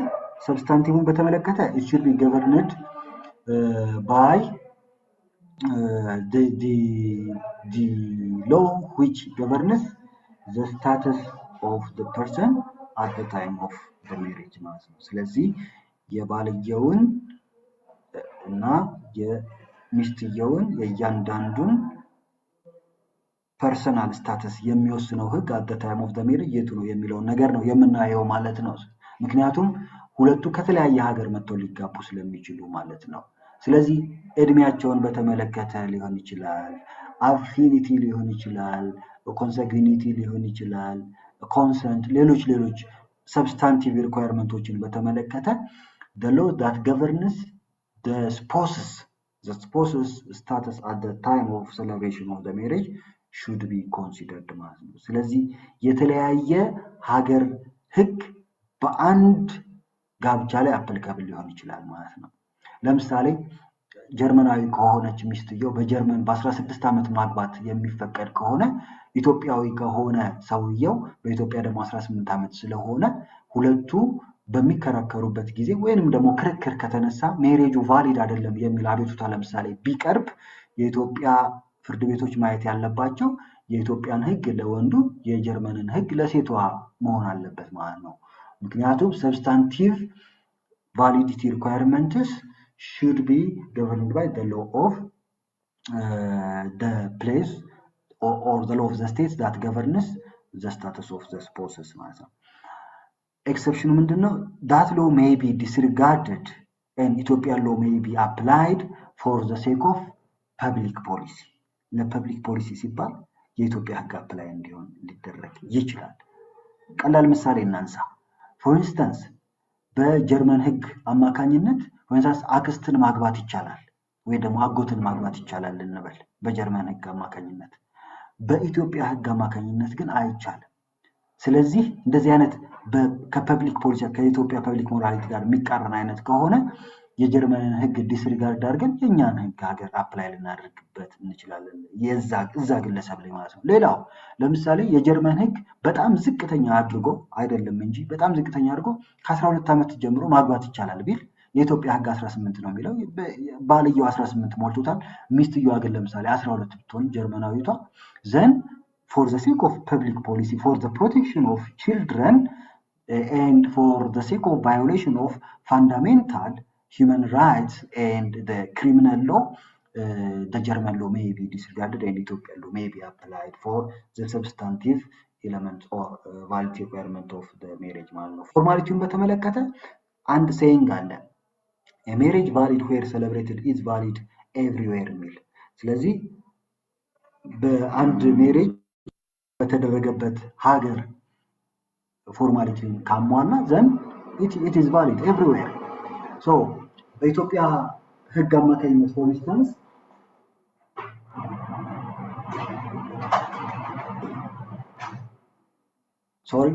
ሰብስታንቲቭን በተመለከተ it should be governed by the law which governs the status of the person at the time of the marriage ማለት ነው። ስለዚህ የባልየውን እና የሚስትየውን የእያንዳንዱን ፐርሰናል ስታተስ የሚወስነው ህግ at the time of the marriage የቱ ነው የሚለው ነገር ነው የምናየው ማለት ነው። ምክንያቱም ሁለቱ ከተለያየ ሀገር መጥተው ሊጋቡ ስለሚችሉ ማለት ነው። ስለዚህ እድሜያቸውን በተመለከተ ሊሆን ይችላል፣ አፊኒቲ ሊሆን ይችላል፣ ኮንሰግኒቲ ሊሆን ይችላል፣ ኮንሰንት ሌሎች ሰብስታንቲቭ ሪኳየርመንቶችን በተመለከተ the law that governs the spouse's status at the time of celebration of the marriage should be considered ማለት ነው። ስለዚህ የተለያየ ሀገር ህግ በአንድ ጋብቻ ላይ applicable ሊሆን ይችላል ማለት ነው። ለምሳሌ ጀርመናዊ ከሆነች ሚስትየው በጀርመን በ16 ዓመት ማግባት የሚፈቀድ ከሆነ ኢትዮጵያዊ ከሆነ ሰውየው በኢትዮጵያ ደግሞ 18 ዓመት ስለሆነ ሁለቱ በሚከራከሩበት ጊዜ ወይንም ደግሞ ክርክር ከተነሳ ሜሬጁ ቫሊድ አይደለም የሚል አቤቱታ ለምሳሌ ቢቀርብ የኢትዮጵያ ፍርድ ቤቶች ማየት ያለባቸው የኢትዮጵያን ህግ ለወንዱ የጀርመንን ህግ ለሴቷ መሆን አለበት ማለት ነው። ምክንያቱም substantive validity requirements should be governed by the law of the place or the law of the states that governs the status of the spouses ማለት ነው። exception ምንድነው? that law may be disregarded and Ethiopian law may be applied for the sake of public policy ለፐብሊክ ፖሊሲ ሲባል የኢትዮጵያ ህግ አፕላይ እንዲሆን ሊደረግ ይችላል። ቀላል ምሳሌ እናንሳ። for instance በጀርመን ህግ አማካኝነት ወንሳስ አክስትን ማግባት ይቻላል ወይ ደግሞ አጎትን ማግባት ይቻላል እንበል በጀርመን ህግ አማካኝነት። በኢትዮጵያ ህግ አማካኝነት ግን አይቻልም። ስለዚህ እንደዚህ አይነት ከፐብሊክ ፖሊሲ ከኢትዮጵያ ፐብሊክ ሞራሊቲ ጋር የሚቃረን አይነት ከሆነ የጀርመንን ህግ ዲስሪጋርድ አድርገን የኛን ህግ ሀገር አፕላይ ልናደርግበት እንችላለን የዛ ግለሰብ ላይ ማለት ነው። ሌላው ለምሳሌ የጀርመን ህግ በጣም ዝቅተኛ አድርጎ አይደለም እንጂ በጣም ዝቅተኛ አድርጎ ከ12 ዓመት ጀምሮ ማግባት ይቻላል ቢል የኢትዮጵያ ህግ 18 ነው የሚለው ባልየው 18 ሞልቶታል ሚስትየዋ ግን ለምሳሌ 12 ብትሆን ጀርመናዊቷ then for the sake of public policy for the protection of children and for the sake of violation of fundamental human rights and the criminal law the German law may be disregarded and Ethiopian law may be applied for the substantive elements or validity requirement of the marriage ማለት ነው። ፎርማሊቲውን በተመለከተ አንድ saying አለ a marriage valid where celebrated is valid everywhere የሚል። ስለዚህ በአንድ ሜሬጅ በተደረገበት ሀገር ፎርማሊቲን ካሟላ then it is valid everywhere. So በኢትዮጵያ ህግ አማካኝነት for instance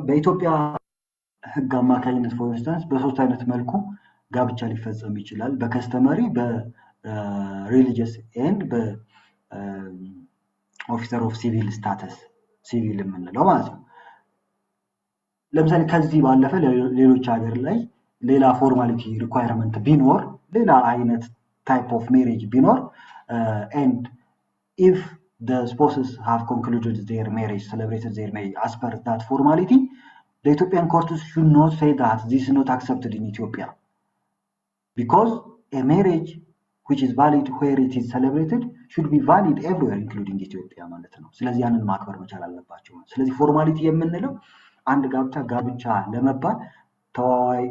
በኢትዮጵያ ህግ አማካኝነት for instance በሶስት አይነት መልኩ ጋብቻ ሊፈጸም ይችላል በከስተመሪ በሪሊጂየስ ኤንድ በኦፊሰር ኦፍ ሲቪል ስታተስ ሲቪል የምንለው ማለት ነው ለምሳሌ ከዚህ ባለፈ ሌሎች ሀገር ላይ ሌላ ፎርማሊቲ ሪኳየርመንት ቢኖር ሌላ አይነት ታይፕ ኦፍ ሜሬጅ ቢኖር and if the spouses have concluded their marriage celebrated their marriage as per that formality the Ethiopian courts should not say that this is not accepted in Ethiopia because a marriage which is valid where it is celebrated should be valid everywhere including Ethiopia ማለት ነው ስለዚህ ያንን ማክበር መቻል አለባቸው ስለዚህ ፎርማሊቲ የምንለው አንድ ጋብቻ ለመባል ተዋዋይ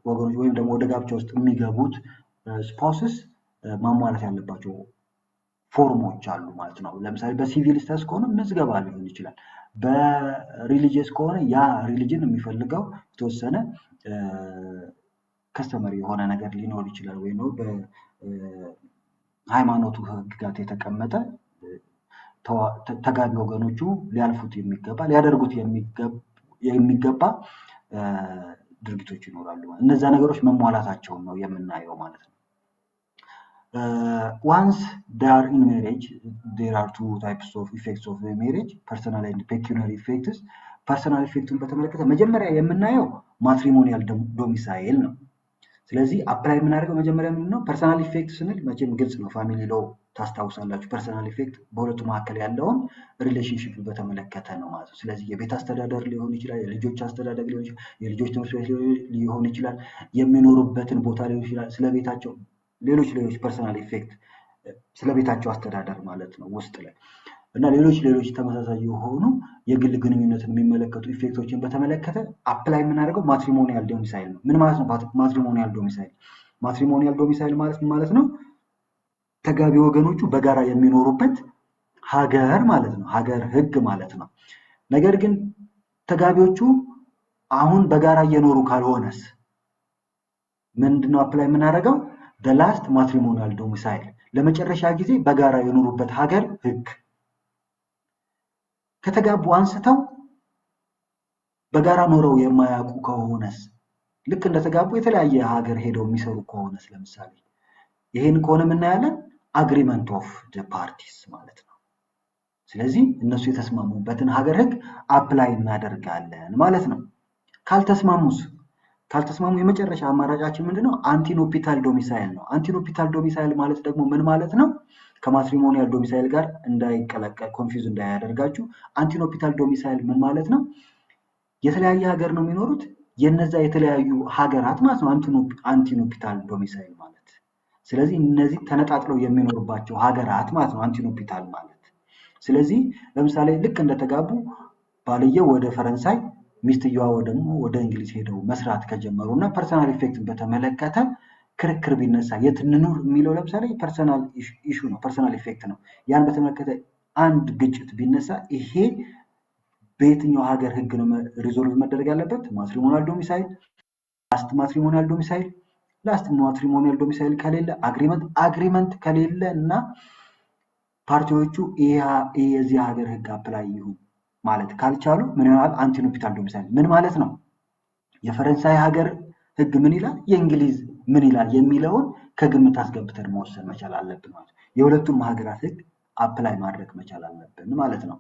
ወገኖች ወይም ደግሞ ወደ ጋብቻ ውስጥ የሚገቡት ስፖውስስ ማሟላት ያለባቸው ፎርሞች አሉ ማለት ነው ለምሳሌ በሲቪል ስታተስ ከሆነ ምዝገባ ሊሆን ይችላል በሪሊጂየስ ከሆነ ያ ሪሊጅን የሚፈልገው ተወሰነ ከስተመሪ የሆነ ነገር ሊኖር ይችላል ወይ ነው በሃይማኖቱ ህግጋት የተቀመጠ ተጋቢ ወገኖቹ ሊያልፉት የሚገባ ሊያደርጉት የሚገባ ድርጊቶች ይኖራሉ እነዛ ነገሮች መሟላታቸው ነው የምናየው ማለት ነው once they are in marriage there are two types of effects of the marriage personal and pecuniary effects personal effects በተመለከተ መጀመሪያ የምናየው ማትሪሞኒያል ዶሚሳይል ነው ስለዚህ አፕላይ የምናደርገው መጀመሪያ ምንድነው ፐርሰናል ኢፌክት ስንል መቼም ግልጽ ነው ፋሚሊ ሎ ታስታውሳላችሁ ፐርሰናል ኢፌክት በሁለቱ መካከል ያለውን ሪሌሽንሺፕ በተመለከተ ነው ማለት ነው ስለዚህ የቤት አስተዳደር ሊሆን ይችላል የልጆች አስተዳደር ሊሆን ይችላል የልጆች ትምህርት ቤት ሊሆን ይችላል የሚኖሩበትን ቦታ ሊሆን ይችላል ስለቤታቸው ሌሎች ፐርሰናል ኢፌክት ስለቤታቸው አስተዳደር ማለት ነው ውስጥ ላይ እና ሌሎች ተመሳሳይ የሆኑ የግል ግንኙነትን የሚመለከቱ ኢፌክቶችን በተመለከተ አፕላይ የምናደርገው ማትሪሞኒያል ዶሚሳይል ነው ምን ማለት ነው ማትሪሞኒያል ዶሚሳይል ማለት ነው ተጋቢ ወገኖቹ በጋራ የሚኖሩበት ሀገር ማለት ነው ሀገር ህግ ማለት ነው ነገር ግን ተጋቢዎቹ አሁን በጋራ እየኖሩ ካልሆነስ ምንድነው አፕላይ የምናደርገው the last matrimonial domicile ለመጨረሻ ጊዜ በጋራ የኖሩበት ሀገር ህግ ከተጋቡ አንስተው በጋራ ኖረው የማያውቁ ከሆነስ ልክ እንደተጋቡ የተለያየ ሀገር ሄደው የሚሰሩ ከሆነስ ለምሳሌ ይሄን ከሆነ ምን ያለን agreement of the parties ማለት ነው ስለዚህ እነሱ የተስማሙበትን ሀገር ህግ አፕላይ እናደርጋለን ማለት ነው ካልተስማሙ የመጨረሻ አማራጫችን ምንድነው አንቲኖፒታል ዶሚሳይል ነው አንቲኖፒታል ዶሚሳይል ማለት ደግሞ ምን ማለት ነው ከማትሪሞኒያል ዶሚሳይል ጋር እንዳይቀላቀል ኮንፊውዝ እንዳያደርጋችሁ አንቲኖፒታል ዶሚሳይል ምን ማለት ነው የተለያየ ሀገር ነው የሚኖሩት የነዛ የተለያዩ ሀገራት ማለት ነው አንቲኖፒታል ዶሚሳይል ማለት ስለዚህ እነዚህ ተነጣጥለው የሚኖርባቸው ሀገራት ማለት ነው አንቲኖፒታል ማለት ስለዚህ ለምሳሌ ልክ እንደተጋቡ ባልየው ወደ ፈረንሳይ ሚስትየዋ ወደ እንግሊዝ ሄደው መስራት ከጀመሩና ፐርሰናል ኢፌክትን በተመለከተ ክርክር ቢነሳ የትንኑር የሚለው ለምሳሌ ፐርሰናል ኢሹ ነው ፐርሰናል ኢፌክት ነው ያን በተመለከተ አንድ ግጭት ቢነሳ ይሄ በየትኛው ሀገር ህግ ነው ሪዞልቭ መደረግ ያለበት ማትሪሞኒያል ዶሚሳይል ላስት ማትሪሞኒያል ዶሚሳይል ከሌለ አግሪመንት ከሌለ እና ፓርቲዎቹ የዚህ ሀገር ህግ አፕላይ ይሁን ማለት ካልቻሉ ምን ይሆናል አንቲኖፒታል ዶሚሳይል ምን ማለት ነው የፈረንሳይ ሀገር ህግ ምን ይላል የእንግሊዝ ምን ይላል የሚለውን ከግምት አስገብተን መወሰን መቻል አለብን ማለት የሁለቱም ሀገራት ህግ አፕላይ ማድረግ መቻል አለብን ማለት ነው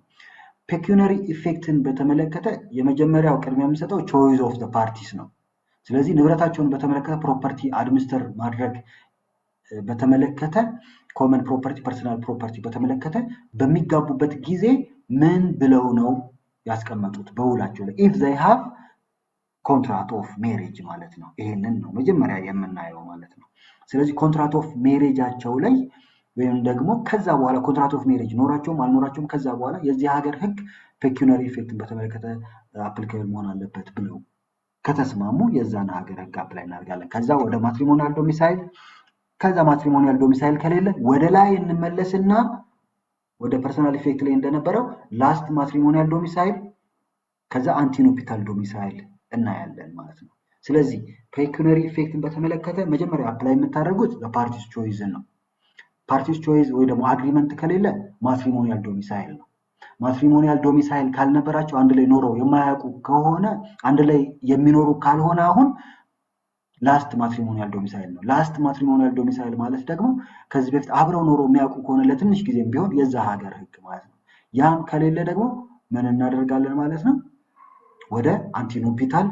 ፔኩኒያሪ ኢፌክትን በተመለከተ የመጀመሪያው ቅድሚያ የምንሰጠው ቾይስ ኦፍ ዘ ፓርቲስ ነው ስለዚህ ንብረታቸውን በተመለከተ ፕሮፐርቲ አድሚኒስተር ማድረግ በተመለከተ ኮመን ፕሮፐርቲ ፐርሰናል ፕሮፐርቲ በተመለከተ በሚጋቡበት ጊዜ ምን ብለው ነው ያስቀመጡት በውላቸው ላይ if they have contract of marriage ማለት ነው ይሄንን ነው መጀመሪያ የምናየው ማለት ነው ስለዚህ contract of marriageአቸው ላይ ወይም ደግሞ ከዛ በኋላ contract of marriage ኖራቸውም አልኖራቸውም ከዛ በኋላ የዚህ ሀገር ህግ ፔኩኒያሪ ኢፌክትን በተመለከተ አፕሊኬብል መሆን አለበት ብለው ከተስማሙ የዛን ሀገር ህግ አፕላይ እናደርጋለን ከዛ ወደ ማትሪሞኒያል ዶሚሳይል ከዛ ማትሪሞኒያል ዶሚሳይል ከሌለ ወደ ላይ እንመለስና ወደ ፐርሰናል ኢፌክት ላይ እንደነበረው ላስት ማትሪሞኒያል ዶሚሳይል ከዛ አንቲኖፒታል ዶሚሳይል እናያለን ማለት ነው። ስለዚህ ፔኩነሪ ኢፌክትን በተመለከተ መጀመሪያ አፕላይ የምታደርጉት ለፓርቲስ ቾይዝ ነው። ፓርቲስ ቾይዝ ወይ ደግሞ አግሪመንት ከሌለ ማትሪሞኒያል ዶሚሳይል ነው። ማትሪሞኒያል ዶሚሳይል ካልነበራቸው አንድ ላይ ኖረው የማያውቁ ከሆነ አንድ ላይ የሚኖሩ ካልሆነ አሁን ላስት ማትሪሞኒያል ዶሚሳይል ነው። ላስት ማትሪሞኒያል ዶሚሳይል ማለት ደግሞ ከዚህ በፊት አብረው ኖረው የሚያውቁ ከሆነ ለትንሽ ጊዜም ቢሆን የዛ ሀገር ህግ ማለት ነው። ያም ከሌለ ደግሞ ምን እናደርጋለን ማለት ነው? ወደ አንቲኖፒታል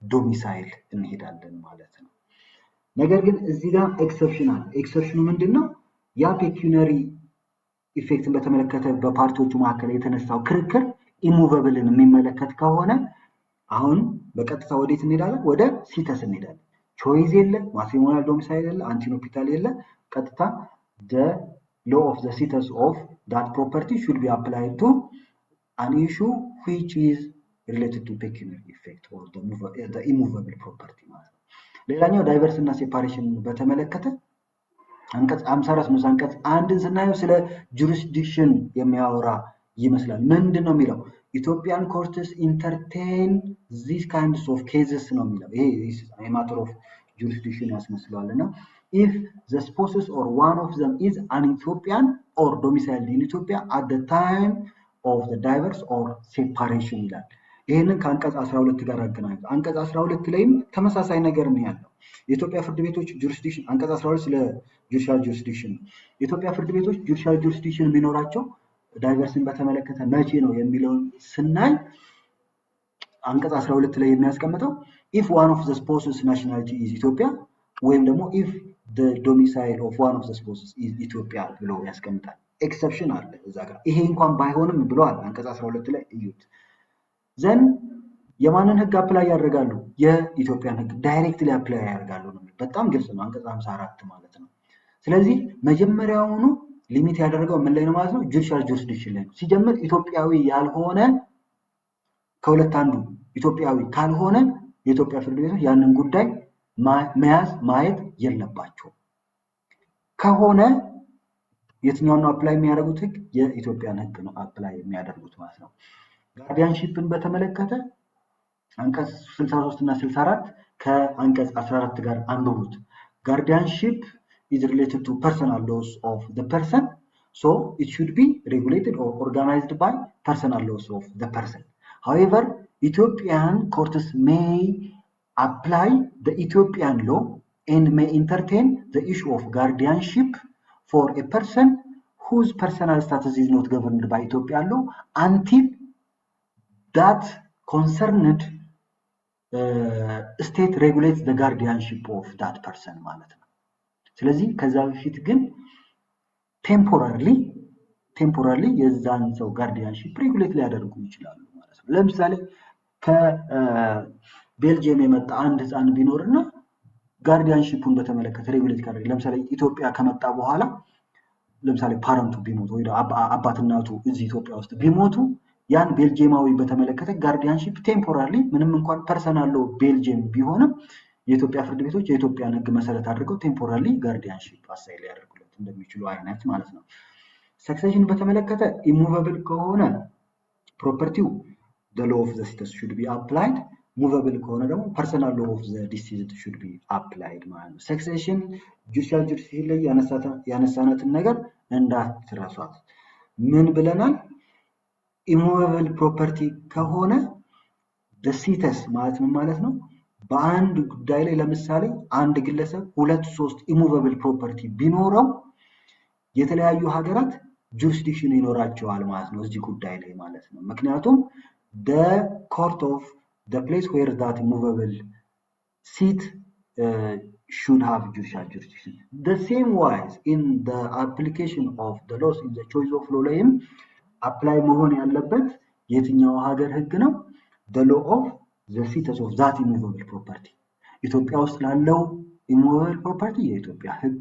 ዶሚሳይል እንሄዳለን ማለት ነው። ነገር ግን እዚህ ጋር ኤክሰፕሽን አለ። ኤክሰፕሽኑ ምንድነው? ያ ፔኩነሪ ኢፌክትን በተመለከተ በፓርቲዎቹ መካከል የተነሳው ክርክር ኢሙቨብልን የሚመለከት ከሆነ አሁን በቀጥታ ወዴት እንሄዳለን? ወደ ሲተስ እንሄዳለን። ቾይዝ የለ፣ ማትሪሞኒያል ዶሚሳይል የለ፣ አንቲኖፒታል የለ። ቀጥታ the law of the situs of that property should be applied to an issue which is related to pecuniary effect or the immovable property ማለት ነው። ሌላኛው ዳይቨርስ እና ሴፓሬሽን በተመለከተ አንቀጽ 54 ንዑስ አንቀጽ 1ን ስናየው ስለ ጁሪስዲክሽን የሚያወራ ይመስላል። ምንድነው የሚለው? ኢትዮጵያን ኮርትስ ኢንተርቴን ዚስ ካይንድስ ኦፍ ኬዝስ ነው የሚለው። ይሄ ማተር ኦፍ ጁሪስዲክሽን ያስመስለዋልና if the spouses or one of them is an Ethiopian or domiciled in Ethiopia at the time of the divorce or separation ይላል። ይሄንን ከአንቀጽ 12 ጋር አገናኙት። አንቀጽ 12 ላይም ተመሳሳይ ነገር ነው ያለው። የኢትዮጵያ ፍርድ ቤቶች ጁሪስዲክሽን አንቀጽ 12 ስለ ጁዲሻል ጁሪስዲክሽን የኢትዮጵያ ፍርድ ቤቶች ጁዲሻል ጁሪስዲክሽን የሚኖራቸው ዳይቨርስን በተመለከተ መቼ ነው የሚለውን ስናይ አንቀጽ 12 ላይ የሚያስቀምጠው if one of the spouses nationality is Ethiopia ወይም ደግሞ if the domicile of one of the spouses is Ethiopia ብሎ ያስቀምጣል። ኤክሰፕሽን አለ እዛ ጋር። ይሄ እንኳን ባይሆንም ብለዋል አንቀጽ 12 ላይ እዩት። ዘን የማንን ህግ አፕላይ ያደርጋሉ? የኢትዮጵያን ህግ ዳይሬክትሊ አፕላይ ያደርጋሉ ነው። በጣም ግልጽ ነው አንቀጽ 54 ማለት ነው። ስለዚህ መጀመሪያውኑ ሊሚት ያደረገው ምን ላይ ነው ማለት ነው? ጁዲሻል ጁሪስዲክሽን ላይ ነው። ሲጀምር ኢትዮጵያዊ ያልሆነ ከሁለት አንዱ ኢትዮጵያዊ ካልሆነ የኢትዮጵያ ፍርድ ቤቶች ያንን ጉዳይ መያዝ ማየት የለባቸው። ከሆነ የትኛውን ነው አፕላይ የሚያደርጉት ህግ? የኢትዮጵያን ህግ ነው አፕላይ የሚያደርጉት ማለት ነው። ጋርዲያንሺፕን በተመለከተ አንቀጽ 63 እና 64 ከአንቀጽ 14 ጋር አንብቡት። guardianship is related to personal laws of the person, so it should be regulated or organized by personal laws of the person. However, Ethiopian courts may apply the Ethiopian law and may entertain the issue of guardianship for a person whose personal status is not governed by Ethiopian law until that concerned state regulates the guardianship of that person ማለት ነው። ስለዚህ ከዛ በፊት ግን ቴምፖራሪ የዛን ሰው ጋርዲያንሺፕ ሬጉሌት ሊያደርጉ ይችላሉ ማለት ነው። ለምሳሌ ከቤልጂየም የመጣ አንድ ህፃን ቢኖርና ጋርዲያንሺፑን በተመለከተ ሬጉሌት ካደረገ ለምሳሌ ኢትዮጵያ ከመጣ በኋላ ለምሳሌ ፓረንቱ ቢሞቱ ወይ አባትናቱ እዚህ ኢትዮጵያ ውስጥ ቢሞቱ ያን ቤልጂየማዊ በተመለከተ ጋርዲያንሺፕ ቴምፖራሪ ምንም እንኳን ፐርሰናል ሎ ቤልጂየም ቢሆንም የኢትዮጵያ ፍርድ ቤቶች የኢትዮጵያን ህግ መሰረት አድርገው ቴምፖራሪ ጋርዲያንሺፕ አሳይል ያደርጉለት እንደሚችሉ አይነት ማለት ነው። ሰክሴሽን በተመለከተ ኢሙቨብል ከሆነ ፕሮፐርቲው the law of the status should be applied, movable ከሆነ ደግሞ personal law of the deceased should be applied ማለት ነው። ሰክሴሽን ጁዲሻል ጁሪስዲክሽን ላይ ያነሳናትን ነገር እንዳትረሷት። ምን ብለናል? ኢሙቨብል ፕሮፐርቲ ከሆነ the status ማለት ምን ማለት ነው? በአንድ ጉዳይ ላይ ለምሳሌ አንድ ግለሰብ 2-3 ኢሙቨብል ፕሮፐርቲ ቢኖረው የተለያዩ ሀገራት ጁሪስዲክሽን ይኖራቸዋል ማለት ነው እዚህ ጉዳይ ላይ ማለት ነው። ምክንያቱም the court of the place where that immovable seat should have judicial jurisdiction. The same wise in the application of the laws in the choice of law layim apply መሆን ያለበት የትኛው ሀገር ህግ ነው? the law of the status of that immovable property. ኢትዮጵያ ውስጥ ላለው immovable property የኢትዮጵያ ህግ፣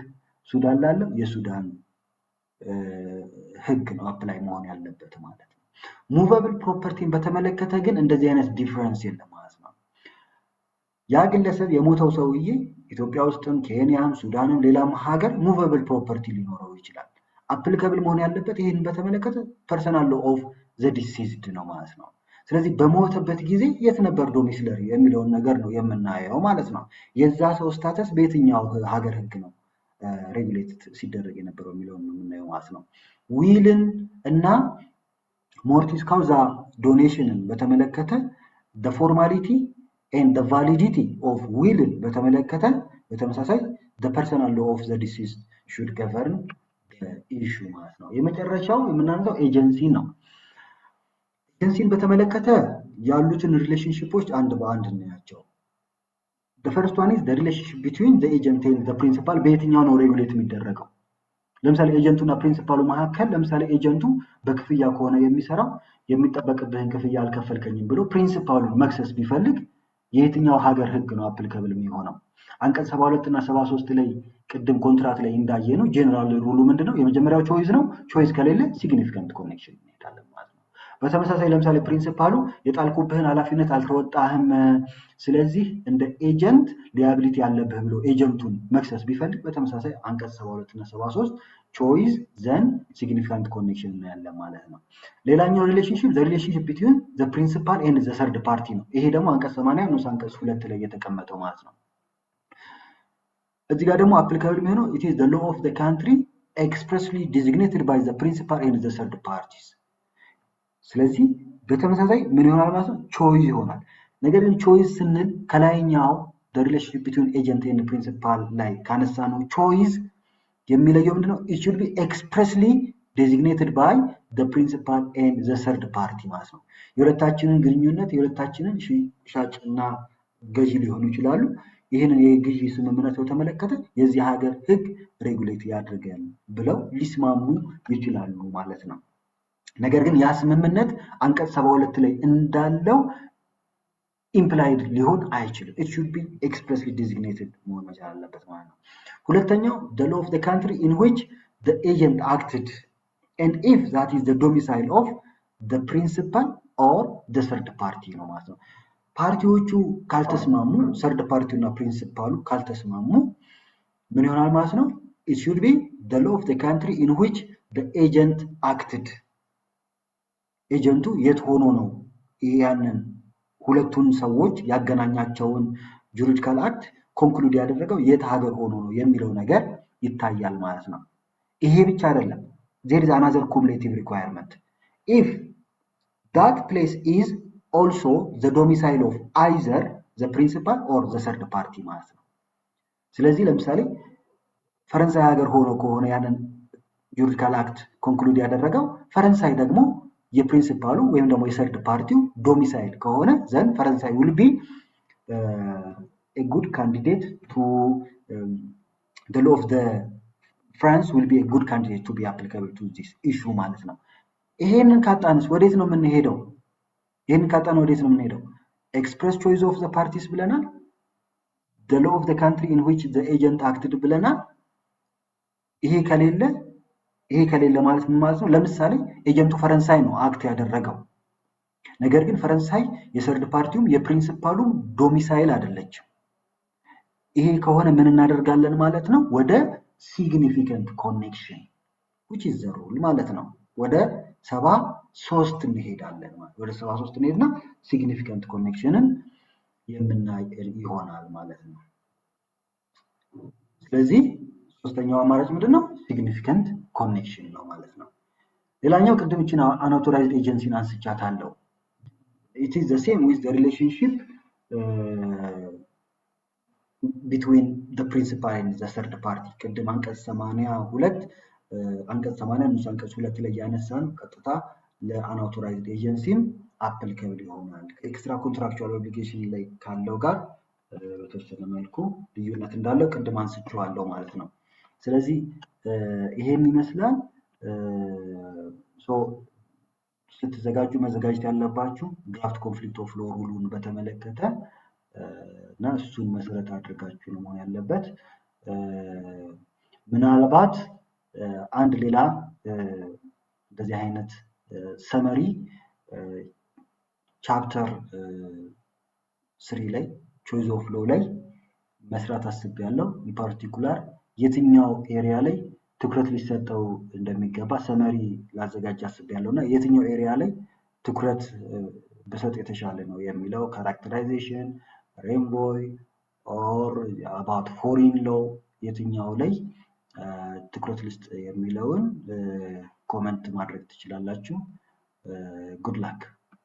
ሱዳን ላለው የሱዳን ህግ ነው አፕላይ መሆን ያለበት ማለት ነው። ሙቨብል ፕሮፐርቲን በተመለከተ ግን እንደዚህ አይነት ዲፈረንስ የለም ማለት ነው። ያ ግለሰብ የሞተው ሰውዬ ኢትዮጵያ ውስጥም ኬንያም ሱዳንም ሌላም ሀገር ሙቨብል ፕሮፐርቲ ሊኖረው ይችላል። አፕሊካብል መሆን ያለበት ይሄን በተመለከተ ፐርሰናል ሎ ኦፍ ዘ ዲሲዝድ ነው ማለት ነው። ስለዚህ በሞተበት ጊዜ የት ነበር ዶሚስለሪ የሚለውን ነገር ነው የምናየው ማለት ነው። የዛ ሰው ስታተስ በየትኛው ሀገር ህግ ነው ሬጉሌት ሲደረግ የነበረው የሚለውን ነው የምናየው ማለት ነው። ዊልን እና ሞርቲስ ካውዛ ዶኔሽንን በተመለከተ the formality and the validity of ዊልን በተመለከተ በተመሳሳይ the personal law of the deceased should govern the issue ማለት ነው። የመጨረሻው የምናነሳው ኤጀንሲ ነው። ኤጀንሲን በተመለከተ ያሉትን ሪሌሽንሺፖች አንድ በአንድ እናያቸው። the first one is the relationship between the agent and the principal በየትኛው ነው ሬጉሌት የሚደረገው? ለምሳሌ ኤጀንቱና ፕሪንሲፓሉ መካከል ለምሳሌ ኤጀንቱ በክፍያ ከሆነ የሚሰራው የሚጠበቅብህን ክፍያ አልከፈልከኝም ብሎ ፕሪንሲፓሉን መክሰስ ቢፈልግ የየትኛው ሀገር ህግ ነው አፕሊካብል የሚሆነው? አንቀጽ 72 እና 73 ላይ ቅድም ኮንትራክት ላይ እንዳየነው ጀነራል ሩሉ ምንድነው? የመጀመሪያው ቾይስ ነው። ቾይስ ከሌለ ሲግኒፊካንት ኮኔክሽን እንሄዳለን ማለት ነው። በተመሳሳይ ለምሳሌ ፕሪንሲፓሉ የጣልኩብህን ኃላፊነት አልተወጣህም፣ ስለዚህ እንደ ኤጀንት ሊያቢሊቲ ያለብህ ብሎ ኤጀንቱን መክሰስ ቢፈልግ በተመሳሳይ አንቀጽ 72 እና 73 ቾይስ ዘን ሲግኒፊካንት ኮኔክሽን እናያለን ማለት ነው። ሌላኛው ሪሌሽንሺፕ ዘ ሪሌሽንሺፕ ቢትዊን ዘ ፕሪንሲፓል ኤንድ ዘ ሰርድ ፓርቲ ነው። ይሄ ደግሞ አንቀጽ 80 ንዑስ አንቀጽ 2 ላይ የተቀመጠው ማለት ነው። እዚህ ጋር ደግሞ አፕሊካብል የሚሆነው it is the law of the country expressly designated by the principal and the third parties። ስለዚህ በተመሳሳይ ምን ይሆናል ማለት ነው? ቾይስ ይሆናል። ነገር ግን ቾይስ ስንል ከላይኛው the relationship between agent and principal ላይ ካነሳነው ቾይስ የሚለየው ምንድነው? it should be expressly designated by the principal and the third party ማለት ነው። የሁለታችንን ግንኙነት የሁለታችንን ሻጭና ገዢ ሊሆኑ ይችላሉ። ይሄንን የግዢ ስምምነት በተመለከተ የዚህ ሀገር ህግ ሬጉሌት ያደርጋል ብለው ሊስማሙ ይችላሉ ማለት ነው። ነገር ግን ያ ስምምነት አንቀጽ 72 ላይ እንዳለው implied ሊሆን አይችልም። it should be expressly designated መሆን መቻል አለበት ማለት ነው። ሁለተኛው the law of the country in which the agent acted and if that is the domicile of the principal or the third party ነው ማለት ነው። ፓርቲዎቹ ካልተስማሙ ሰርድ ፓርቲውና ፕሪንሲፓሉ ካልተስማሙ ምን ይሆናል ማለት ነው? it should be the law of the country in which the agent acted ኤጀንቱ የት ሆኖ ነው ያንን ሁለቱን ሰዎች ያገናኛቸውን ጁሪዲካል አክት ኮንክሉድ ያደረገው የት ሀገር ሆኖ ነው የሚለው ነገር ይታያል ማለት ነው። ይሄ ብቻ አይደለም። there is another cumulative requirement if that place is also the domicile of either the principal or the third party ማለት ነው። ስለዚህ ለምሳሌ ፈረንሳይ ሀገር ሆኖ ከሆነ ያንን ጁሪዲካል አክት ኮንክሉድ ያደረገው ፈረንሳይ ደግሞ የፕሪንሲፓሉ ወይም ደግሞ የሰርድ ፓርቲው ዶሚሳይል ከሆነ ዘን ፈረንሳይ will be a good candidate to the law of the France will be a good candidate to be applicable to this issue ማለት ነው። ይሄንን ካጣንስ ወዴት ነው የምንሄደው? ይሄንን ካጣን ወዴት ነው የምንሄደው? express choice of the parties ብለናል። the law of the country in which the agent acted ብለናል። ይሄ ከሌለ ማለት ምን ማለት ነው? ለምሳሌ ኤጀንቱ ፈረንሳይ ነው አክት ያደረገው። ነገር ግን ፈረንሳይ የሰርድ ፓርቲውም የፕሪንሲፓሉም ዶሚሳይል አይደለችም። ይሄ ከሆነ ምን እናደርጋለን ማለት ነው? ወደ significant connection which is the rule ማለት ነው። ወደ 73 እንሄዳለን ማለት ወደ 73 እንሄድና significant connectionን የምናይ ይሆናል ማለት ነው። ስለዚህ ሶስተኛው አማራጭ ምንድነው? significant connection ነው ማለት ነው። ሌላኛው ቅድም እቺን unauthorized agency አንስቻታለሁ። it is the same with the relationship between the principal and the third party ቅድም አንቀጽ 82 አንቀጽ 80 ንዑስ አንቀጽ 2 ላይ ያነሳን ቀጥታ ለunauthorized agency applicable ይሆናል። ኤክስትራ ኮንትራክቹዋል ኦብሊጌሽን ላይ ካለው ጋር በተወሰነ መልኩ ልዩነት እንዳለው ቅድም አንስቼዋለሁ ማለት ነው። ስለዚህ ይሄን ይመስላል። ስትዘጋጁ መዘጋጀት ያለባችሁ ድራፍት ኮንፍሊክት ኦፍ ሎው ሩሉን በተመለከተ እና እሱን መሰረት አድርጋችሁ ነው መሆን ያለበት። ምናልባት አንድ ሌላ እንደዚህ አይነት ሰመሪ ቻፕተር 3 ላይ ቾይስ ኦፍ ሎው ላይ መስራት አስቤያለሁ። ፓርቲኩላር የትኛው ኤሪያ ላይ ትኩረት ሊሰጠው እንደሚገባ ሰመሪ ላዘጋጅ አስቤያለሁና የትኛው ኤሪያ ላይ ትኩረት ብሰጥ የተሻለ ነው የሚለው ካራክተራይዜሽን፣ ሬንቦይ ኦር አባውት ፎሪን ሎ የትኛው ላይ ትኩረት ልስጥ የሚለውን ኮመንት ማድረግ ትችላላችሁ። ጉድ ላክ።